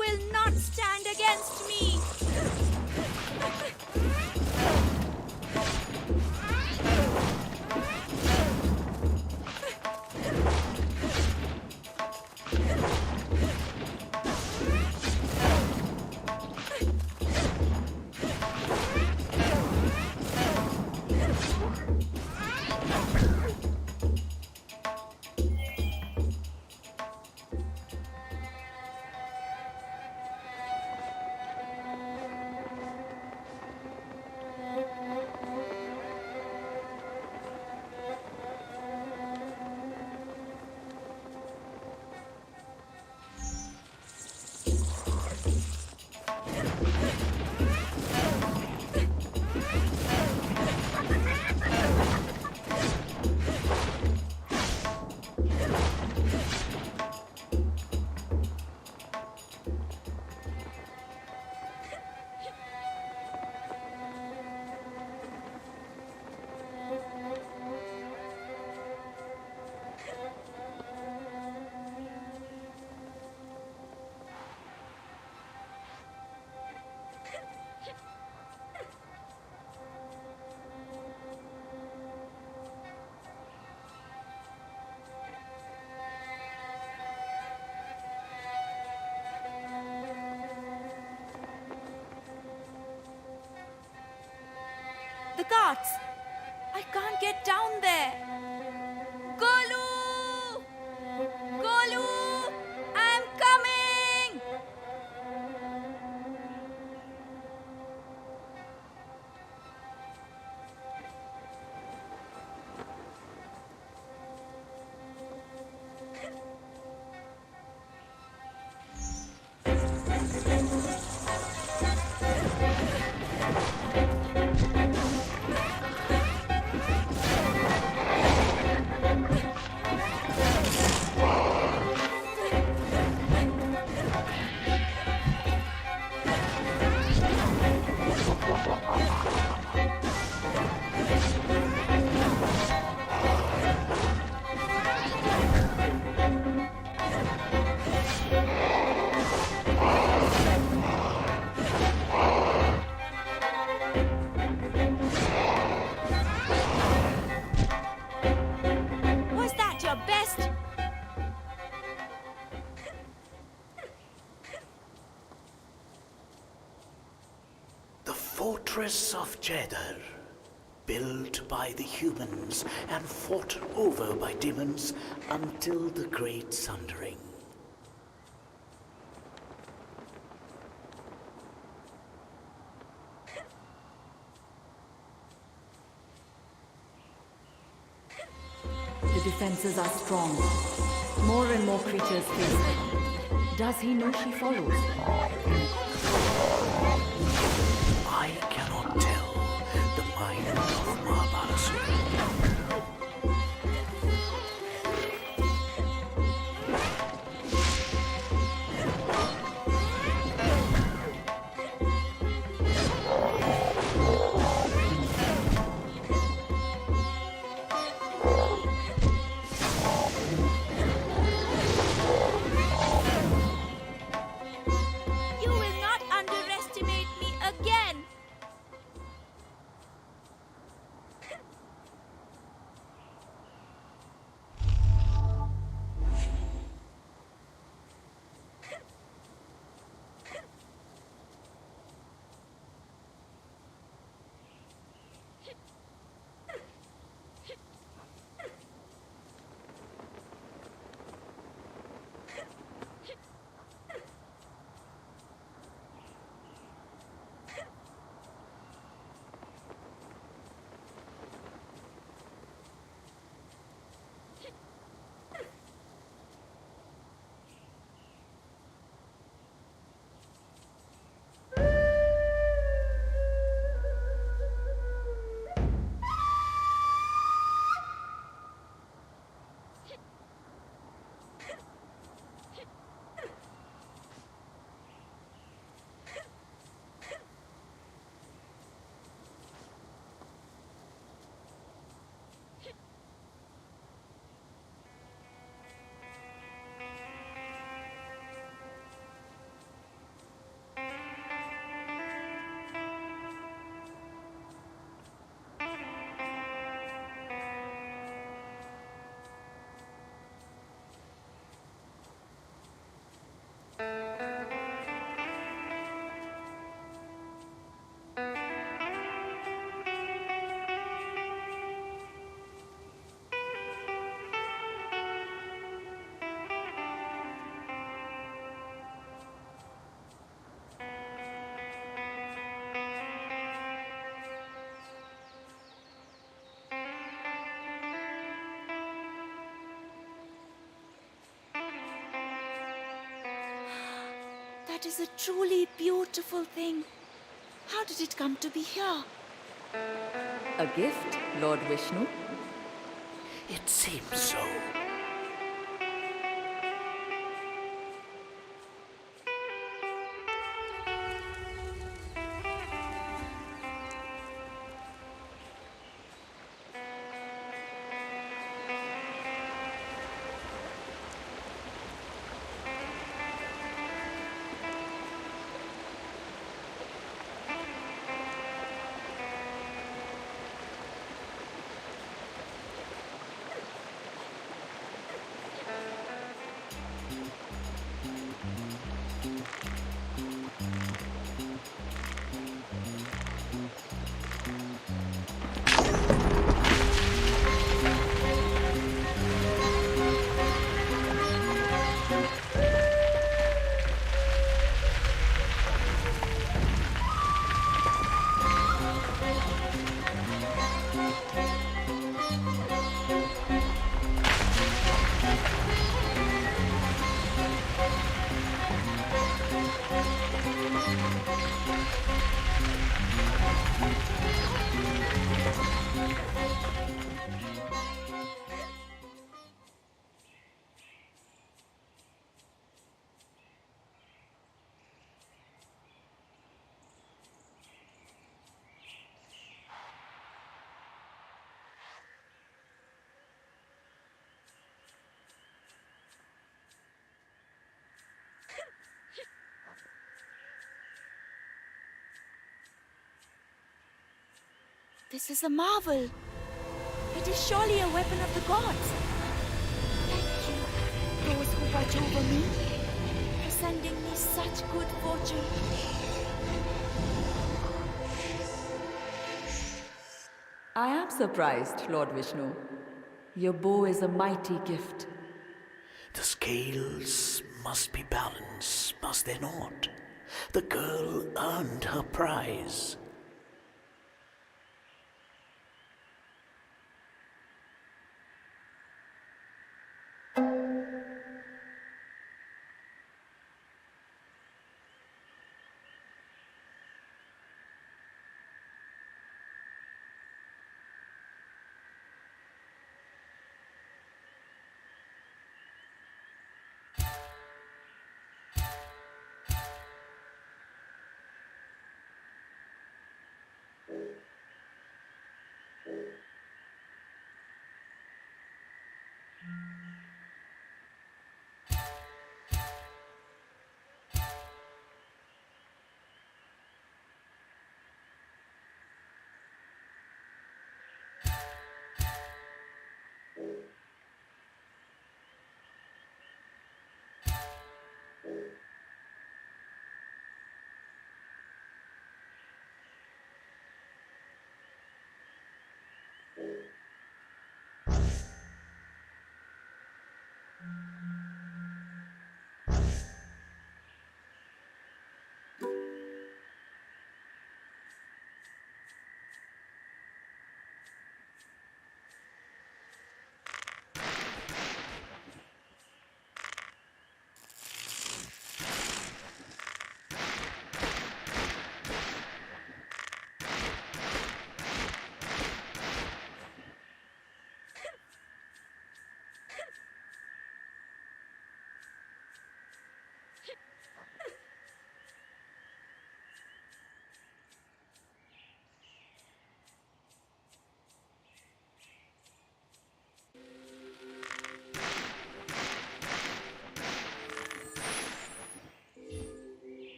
will not stand against me. The guards! I can't get down there! Golu! Golu! I'm coming! Was that your best? The fortress of Jeddah, built by the humans and fought over by demons until the Great Sundering. The defenses are strong. More and more creatures face her. Does he know she follows? I cannot tell the mind of Mahabharasura. You will not underestimate me again! That is a truly beautiful thing. How did it come to be here? A gift, Lord Vishnu? It seems so. This is a marvel. It is surely a weapon of the gods. Thank you, those who watch over me, for sending me such good fortune. I am surprised, Lord Vishnu. Your bow is a mighty gift. The scales must be balanced, must they not? The girl earned her prize.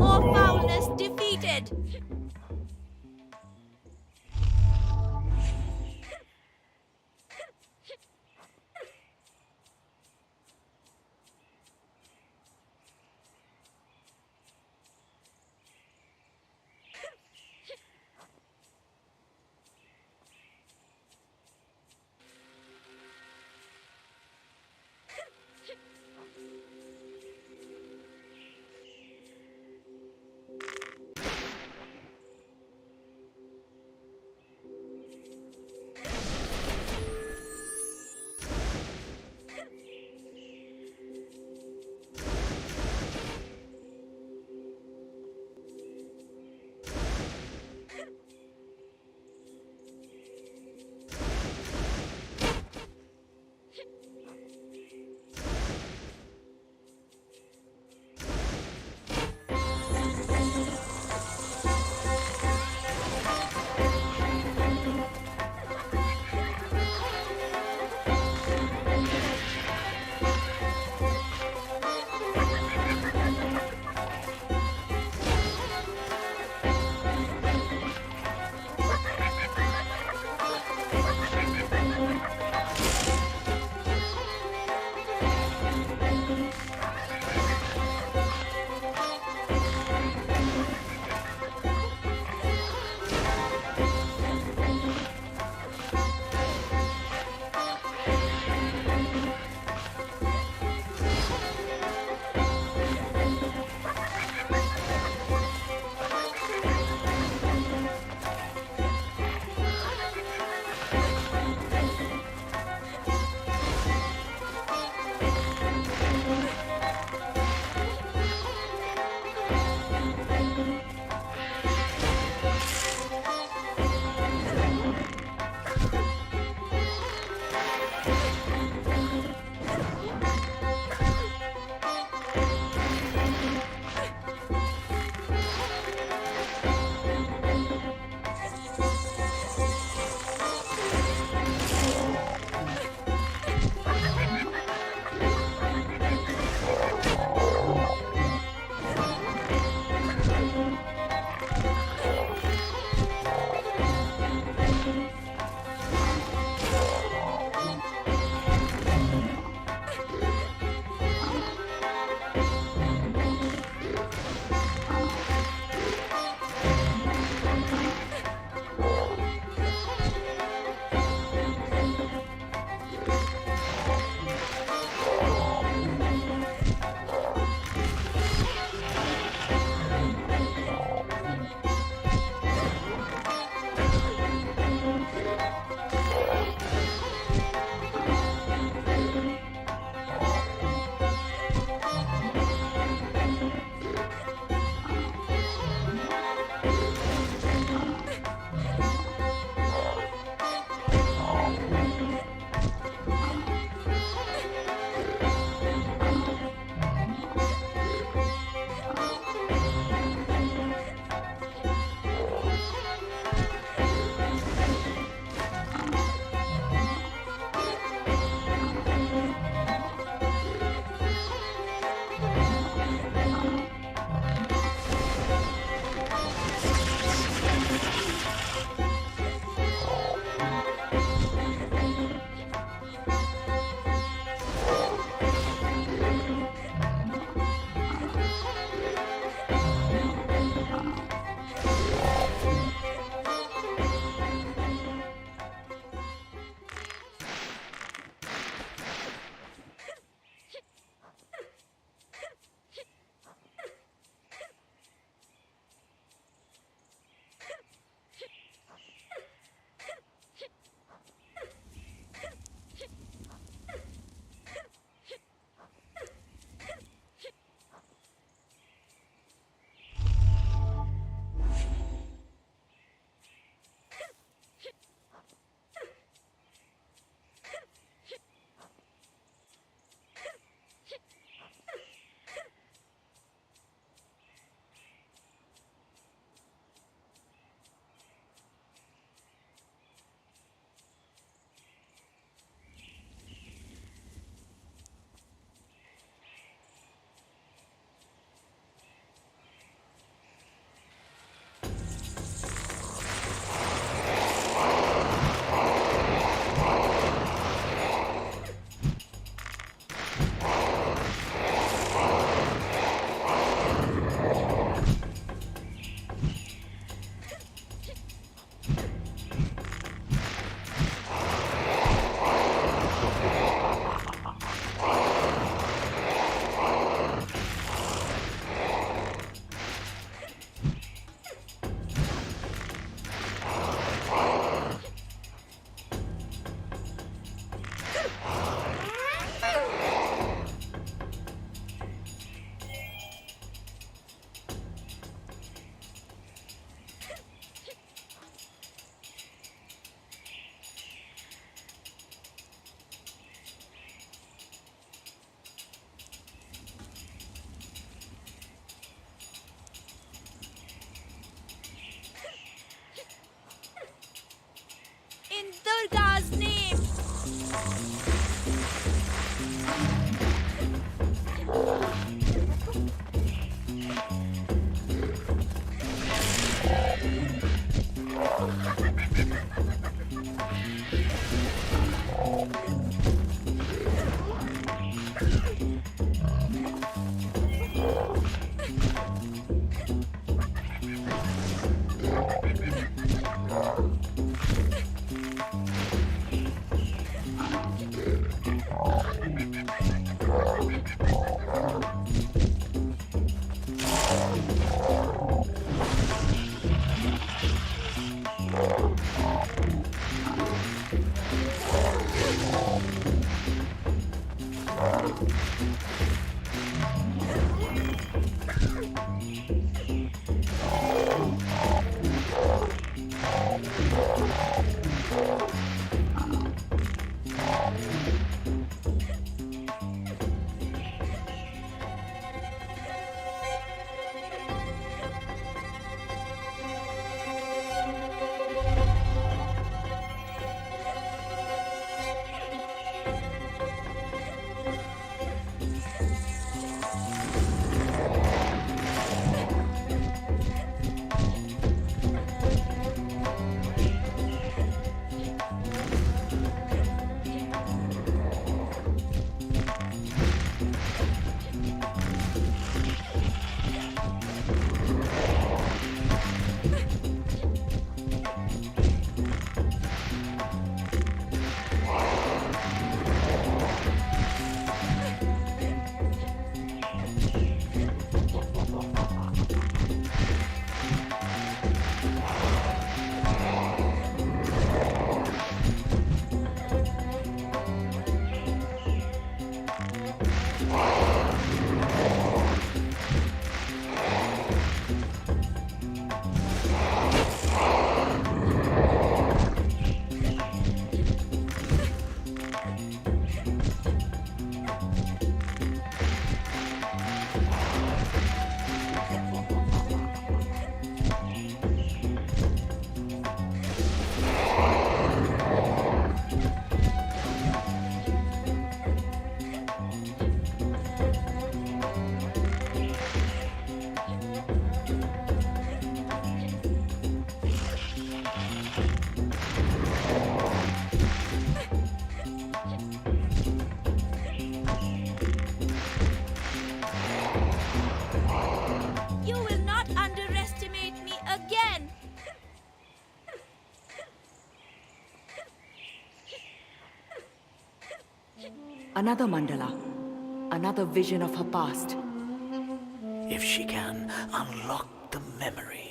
More foulness defeated! You will not underestimate me again. Another mandala. Another vision of her past. If she can unlock the memory.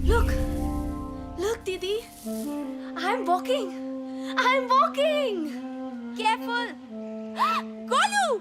Look! Look, Didi! I'm walking! I'm walking! Careful! Golu!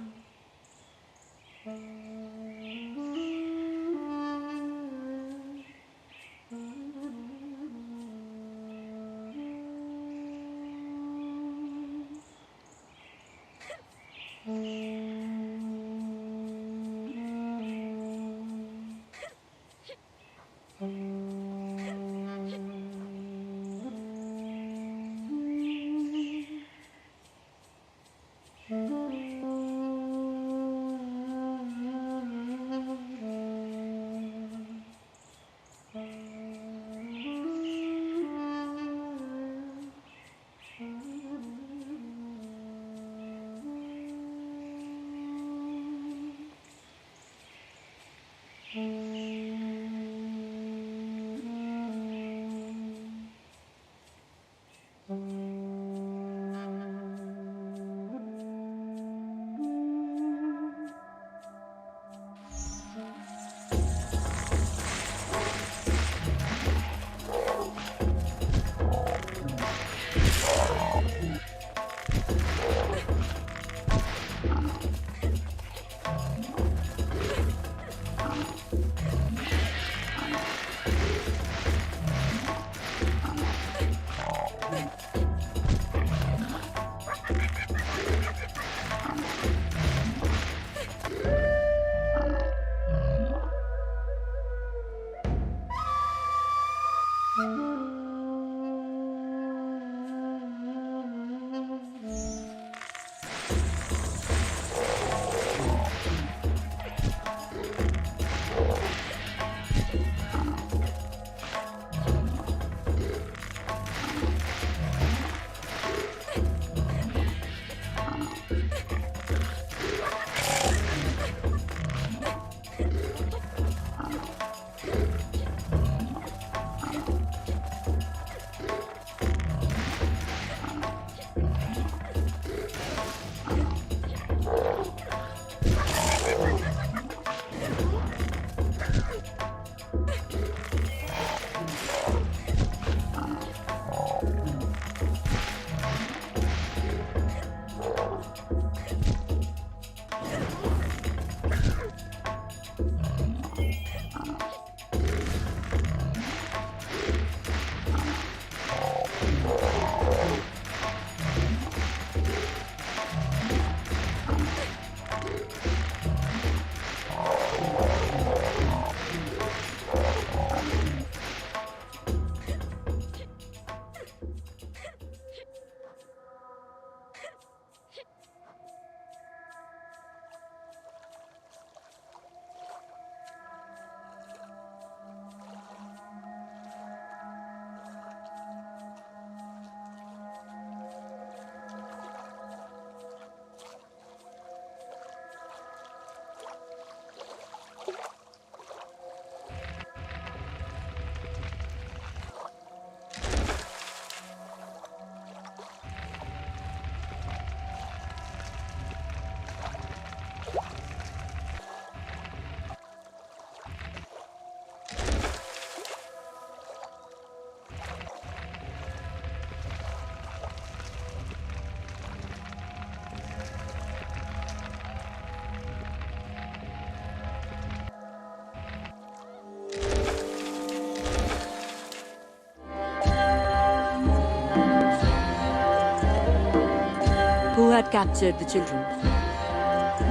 had captured the children,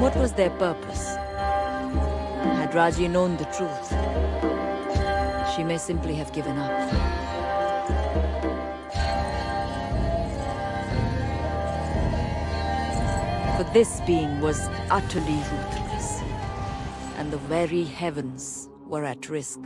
what was their purpose? Had Raji known the truth, she may simply have given up. For this being was utterly ruthless, and the very heavens were at risk.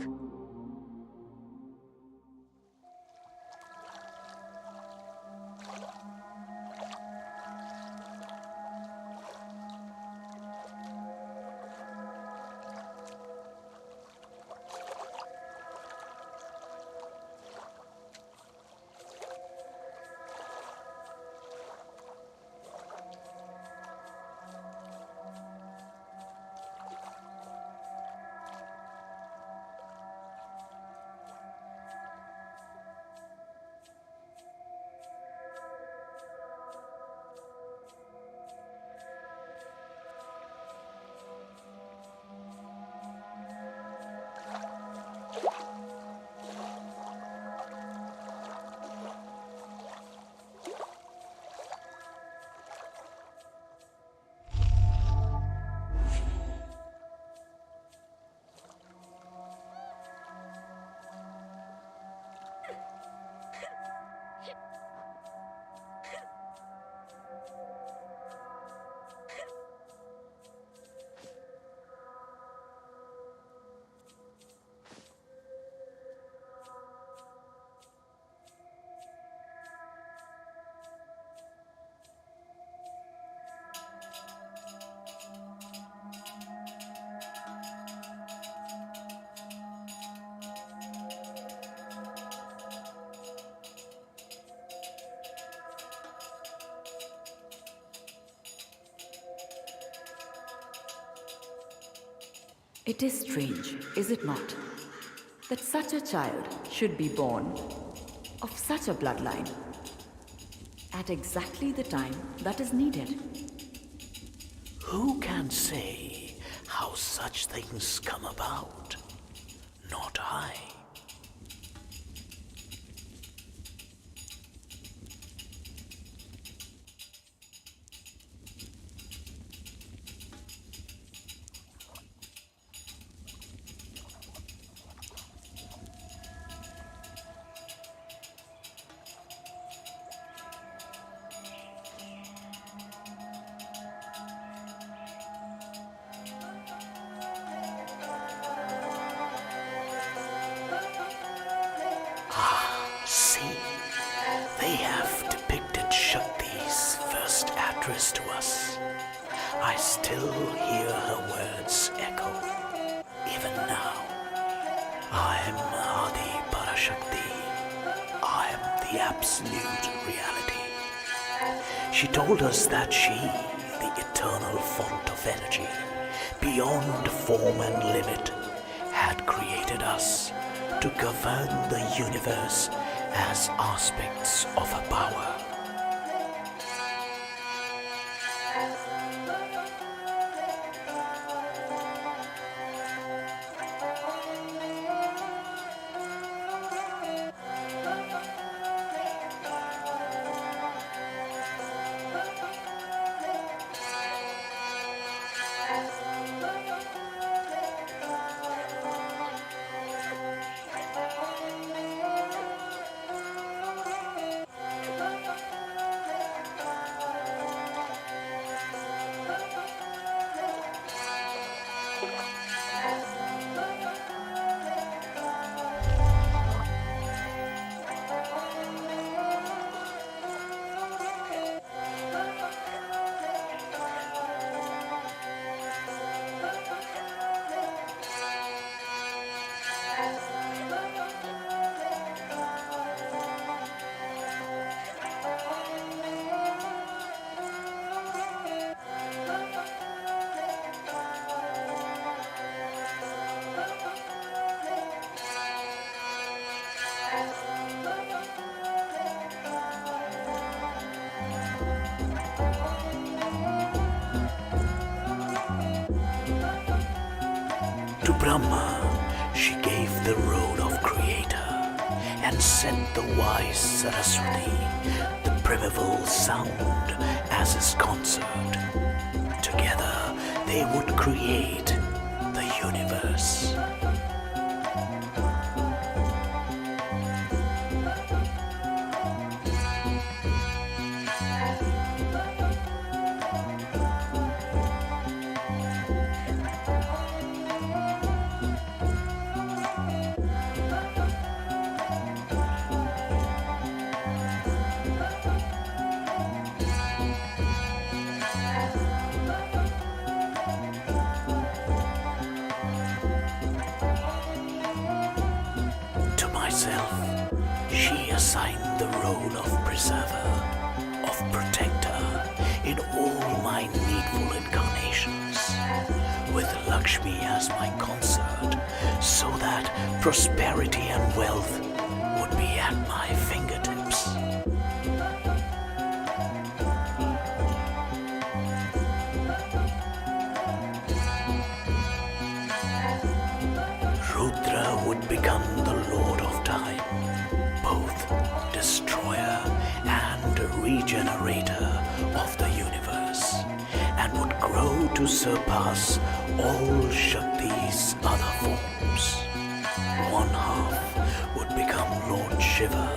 It is strange, is it not, that such a child should be born of such a bloodline at exactly the time that is needed. Who can say how such things come about? Not I. They have depicted Shakti's first address to us. I still hear her words echo, even now. I am Adi Parashakti. I am the absolute reality. She told us that she, the eternal font of energy, beyond form and limit, had created us to govern the universe as aspects of her power. To Brahma, she gave the role of creator and sent the wise Saraswati, the primeval sound, as his consort. Together, they would create the universe. To myself, she assigned the role of preserver, of protector in all my needful incarnations, with Lakshmi as my consort, so that prosperity and wealth would be at my fingertips. Rudra would become the Lord of Time, both destroyer and regenerator of the universe, and would grow to surpass all Shakti's other forms. One half would become Lord Shiva,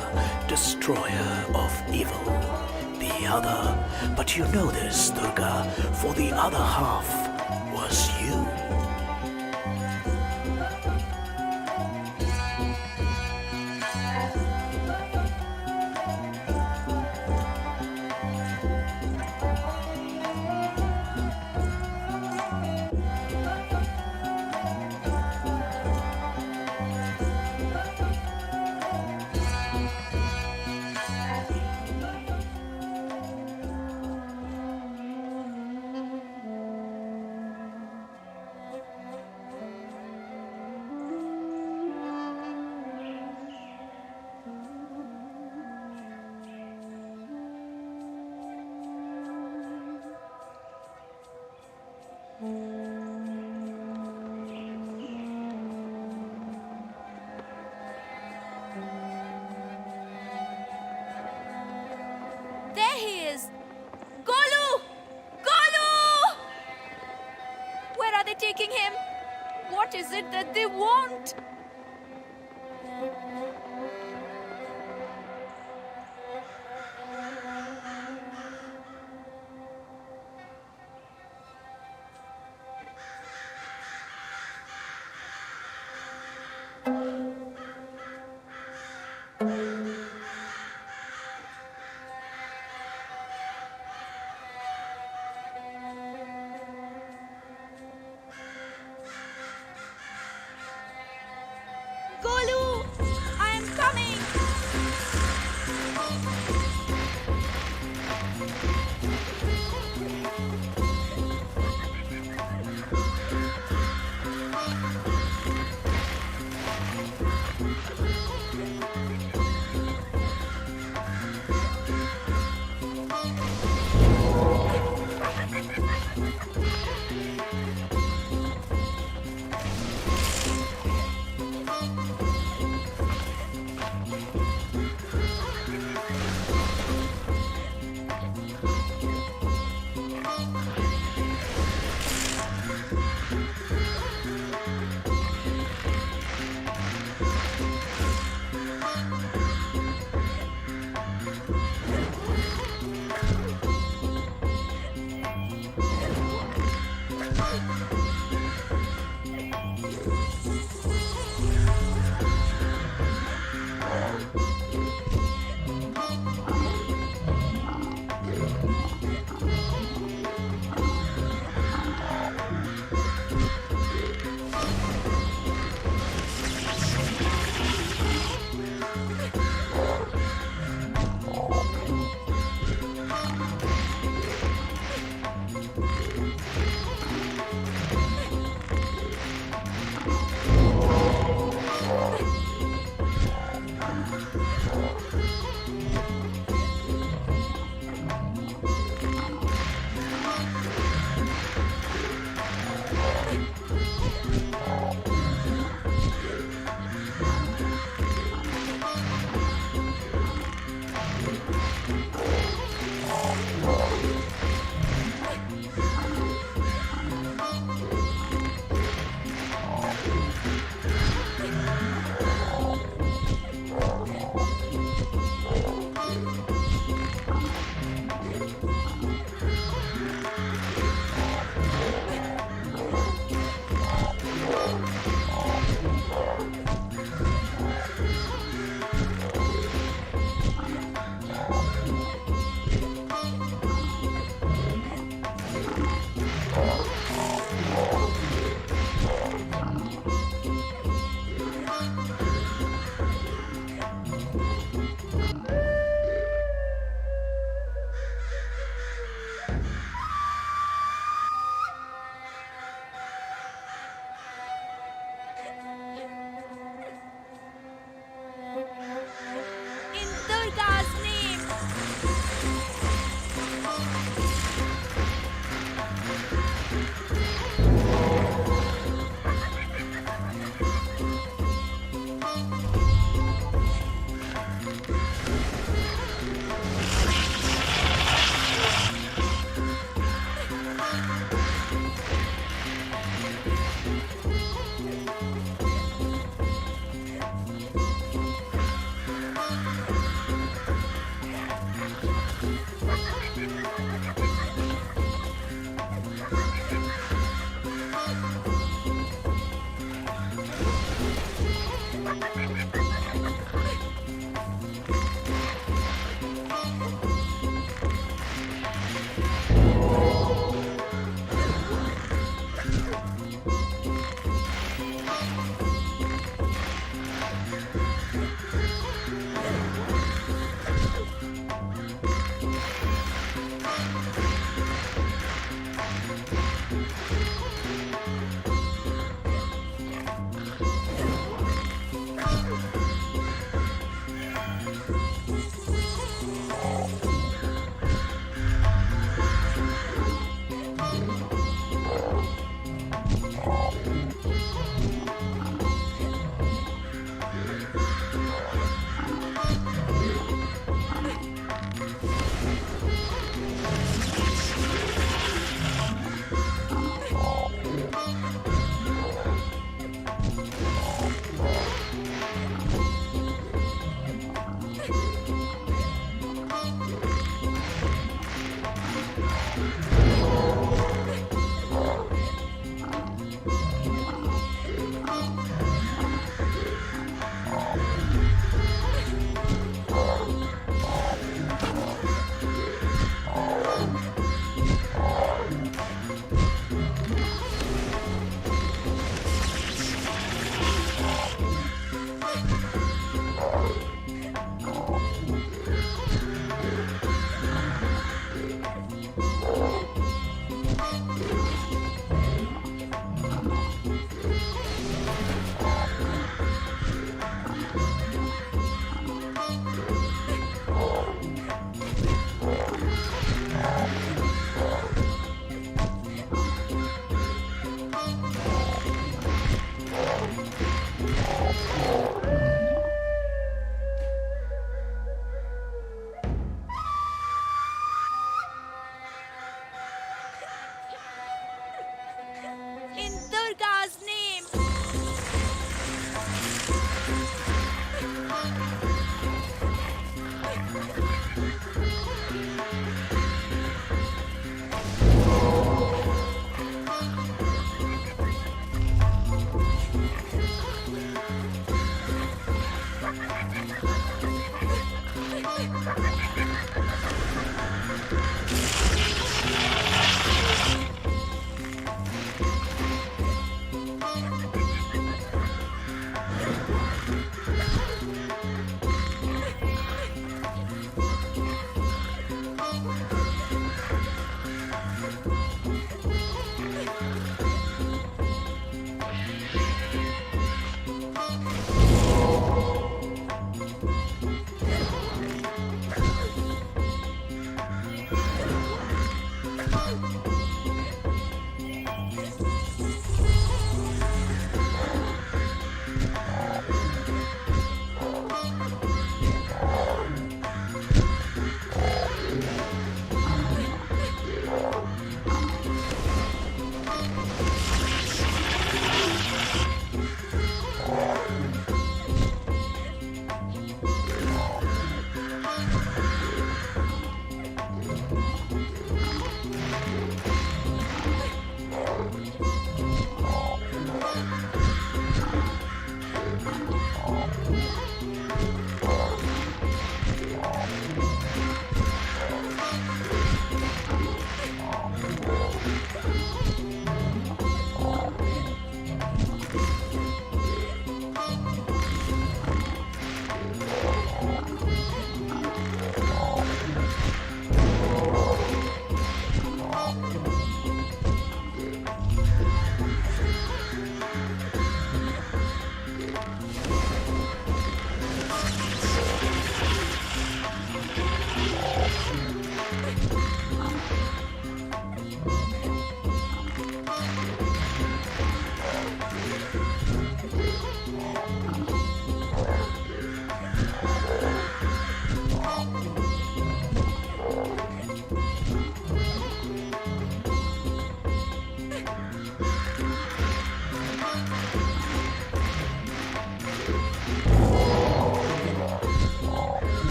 destroyer of evil. The other, but you know this, Durga, for the other half was you. There he is! Golu! Golu! Where are they taking him? What is it that they want? Golu! I am coming!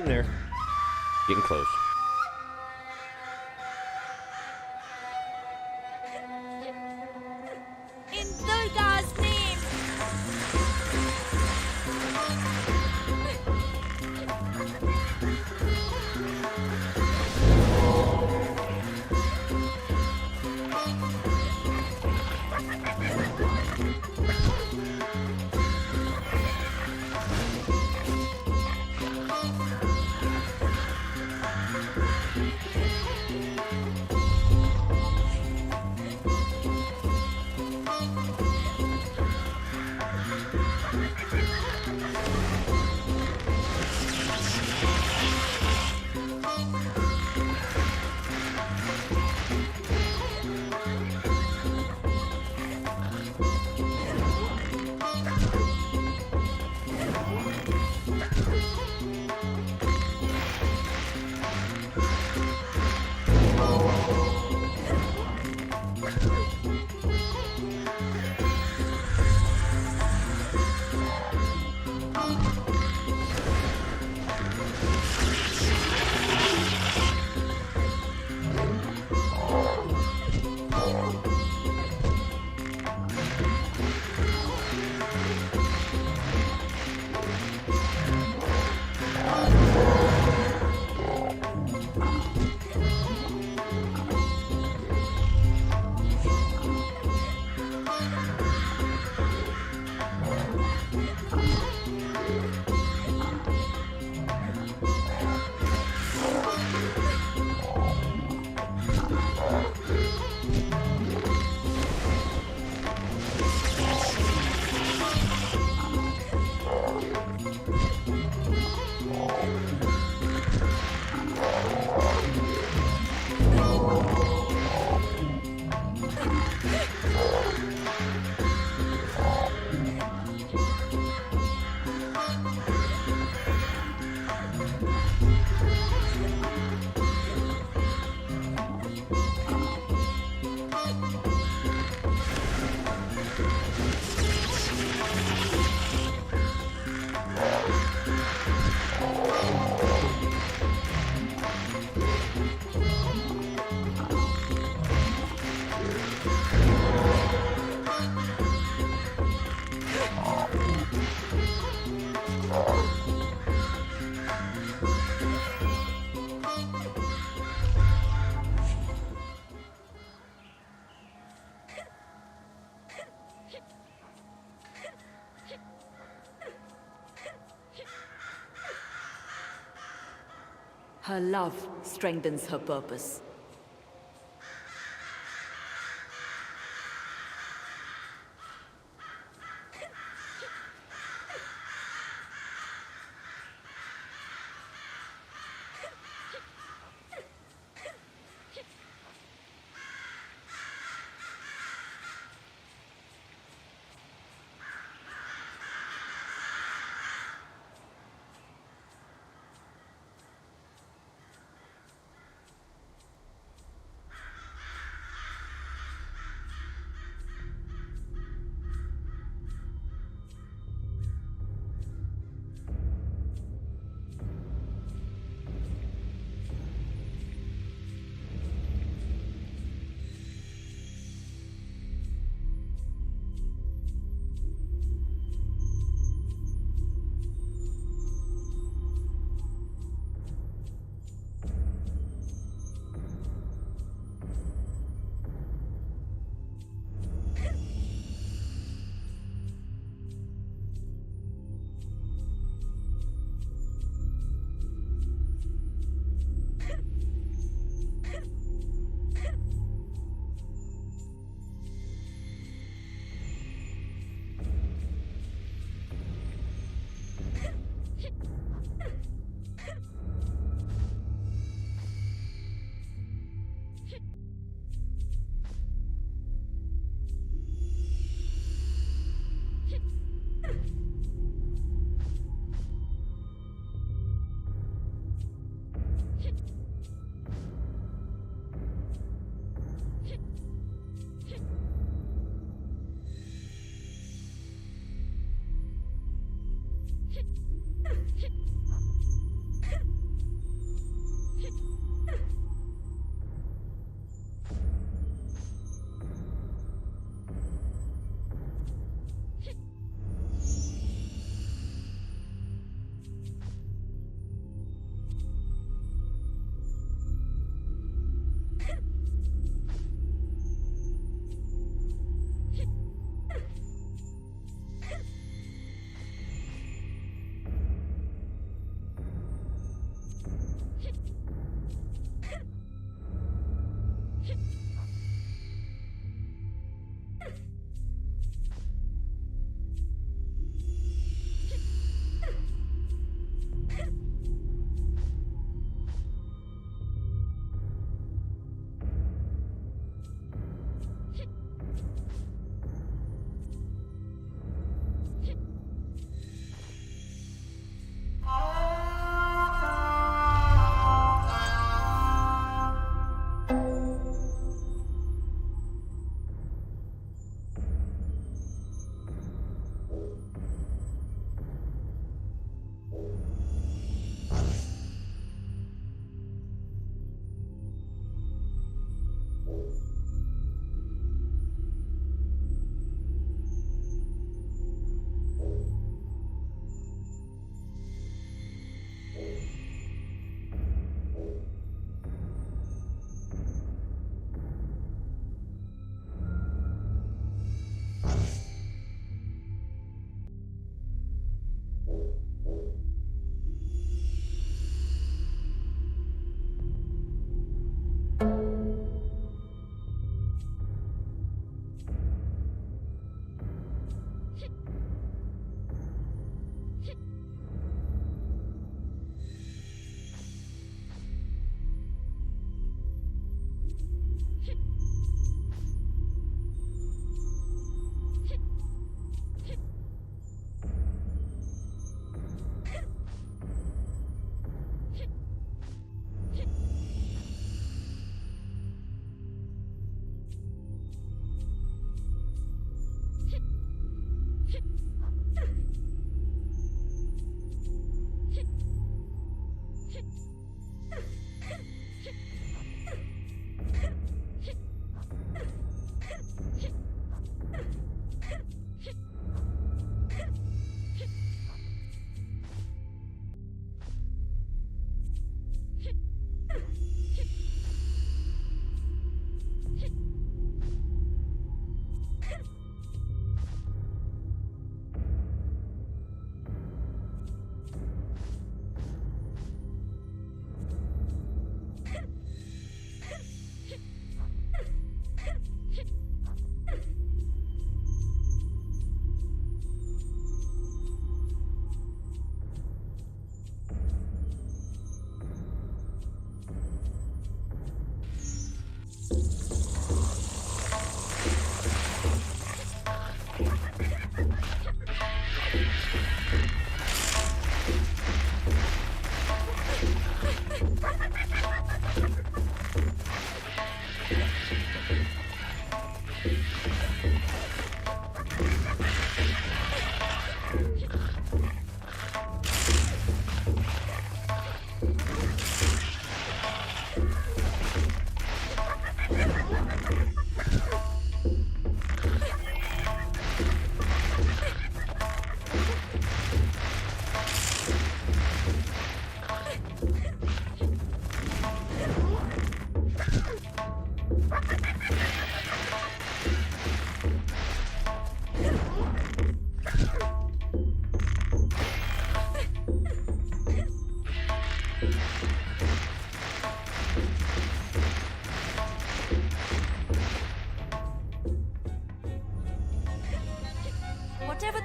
getting there. Getting close. In Durga's name! Her love strengthens her purpose.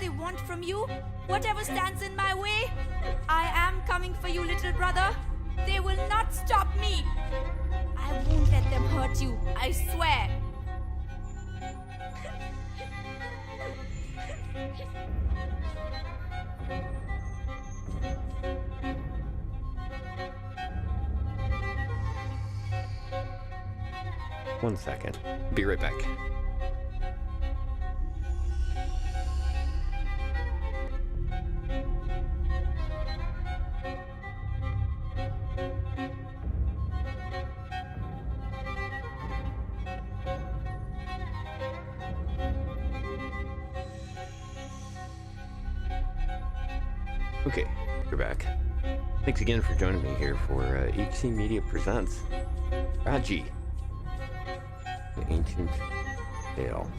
I want from you, whatever stands in my way, I am coming for you, little brother. They will not stop me. I won't let them hurt you, I swear. One second. Be right back. Okay, you're back. Thanks again for joining me here for HC Media Presents Raji, the Ancient Tale.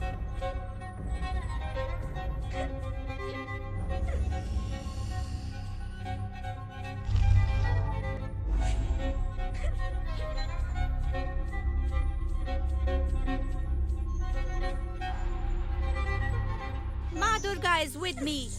Ma Durga is with me.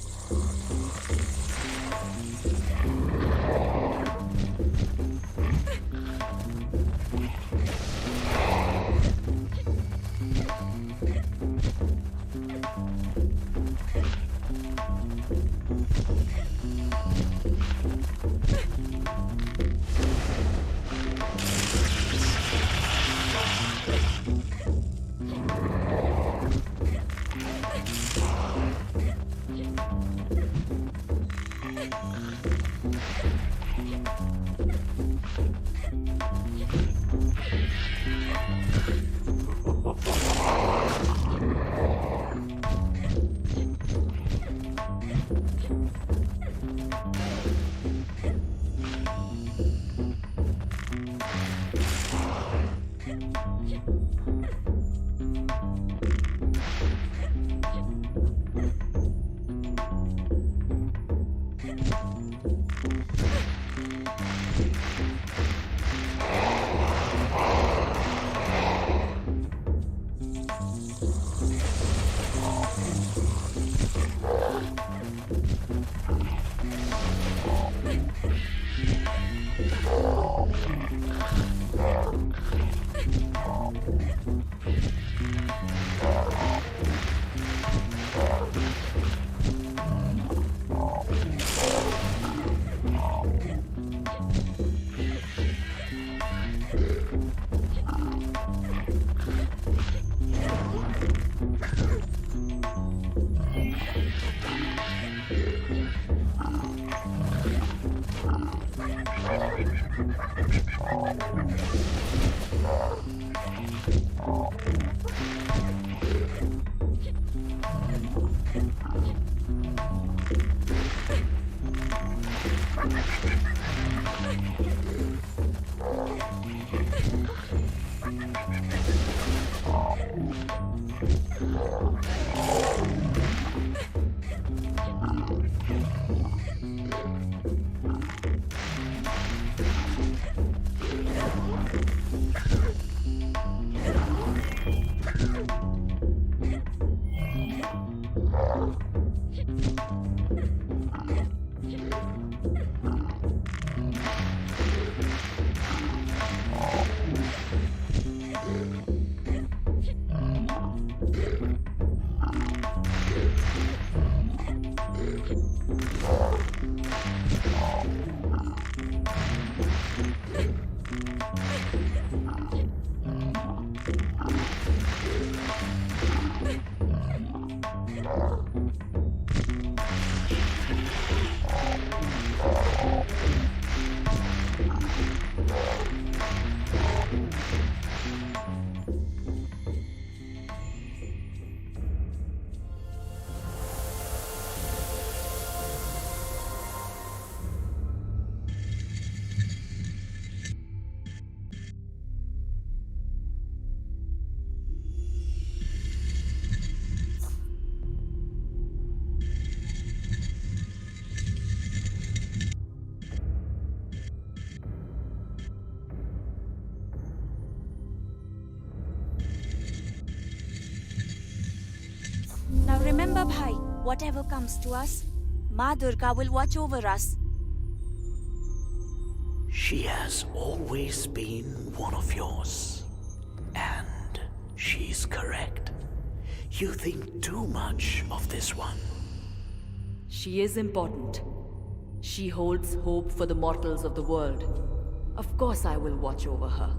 Now remember, Bhai, whatever comes to us, Ma Durga will watch over us. She has always been one of yours. And she's correct. You think too much of this one. She is important. She holds hope for the mortals of the world. Of course I will watch over her.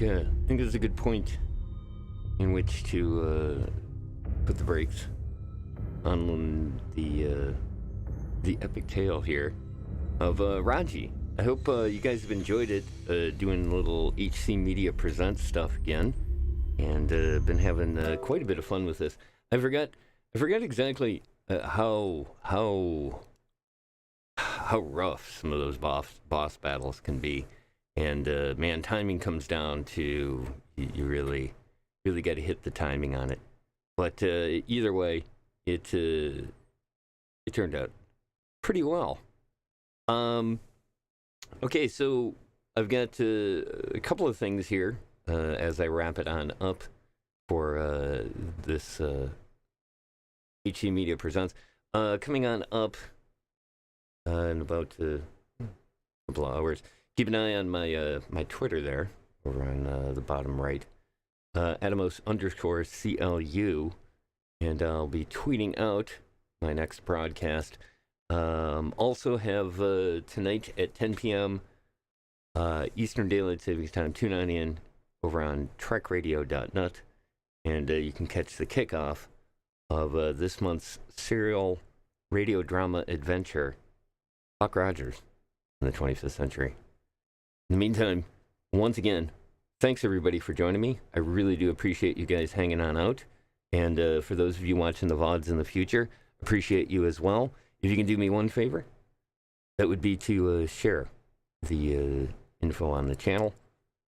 I think it's a good point in which to put the brakes on the epic tale here of Raji. I hope you guys have enjoyed it, doing a little HC Media Presents stuff again, and been having quite a bit of fun with this. I forgot exactly how rough some of those boss battles can be. And man, timing comes down to you really got to hit the timing on it. But either way, it turned out pretty well. Okay, so I've got a couple of things here as I wrap it on up for this HC Media Presents. Coming on up in about a couple of hours. Keep an eye on my Twitter there, over on the bottom right, Atomos_CLU, and I'll be tweeting out my next broadcast. Also have tonight at 10 p.m. Eastern Daylight Savings Time, tune on in over on trekradio.net, and you can catch the kickoff of this month's serial radio drama adventure, Buck Rogers in the 25th century. In the meantime, once again, thanks everybody for joining me. I really do appreciate you guys hanging on out. And for those of you watching the VODs in the future, appreciate you as well. If you can do me one favor, that would be to share the info on the channel.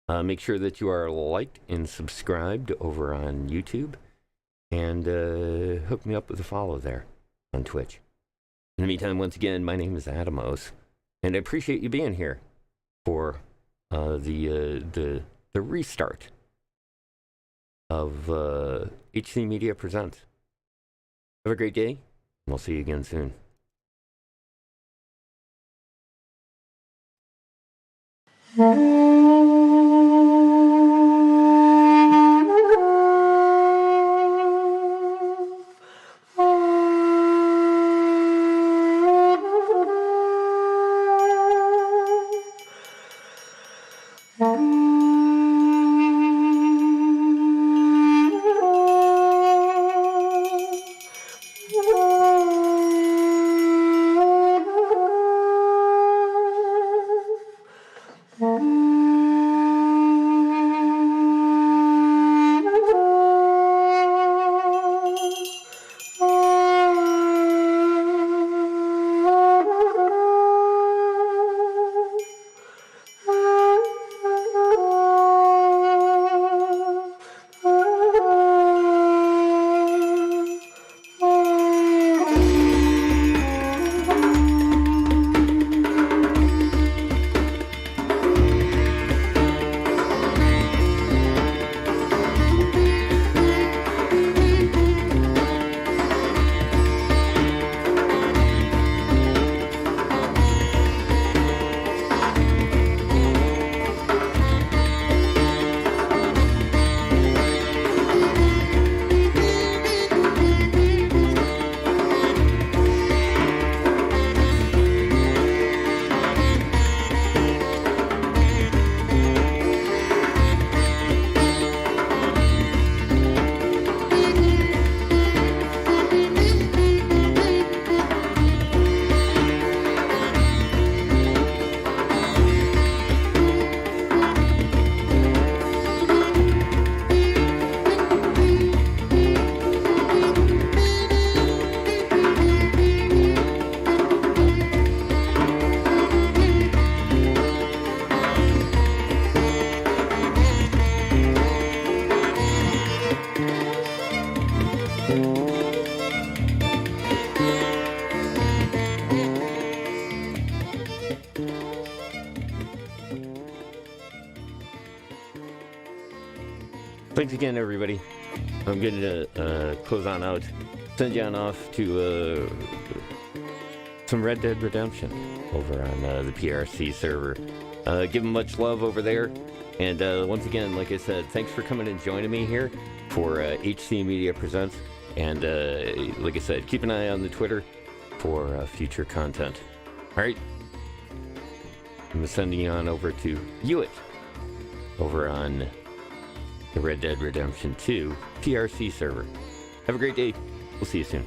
Make sure that you are liked and subscribed over on YouTube. And hook me up with a follow there on Twitch. In the meantime, once again, my name is Atomos. And I appreciate you being here for the restart of HC Media Presents. Have a great day, and we'll see you again soon. Mm-hmm. Thanks again, everybody. I'm going to close on out. Send you on off to some Red Dead Redemption over on the PRC server. Give them much love over there. And once again, like I said, thanks for coming and joining me here for HC Media Presents. And like I said, keep an eye on the Twitter for future content. All right. I'm sending you on over to Hewitt over on the Red Dead Redemption 2 PRC server. Have a great day. We'll see you soon.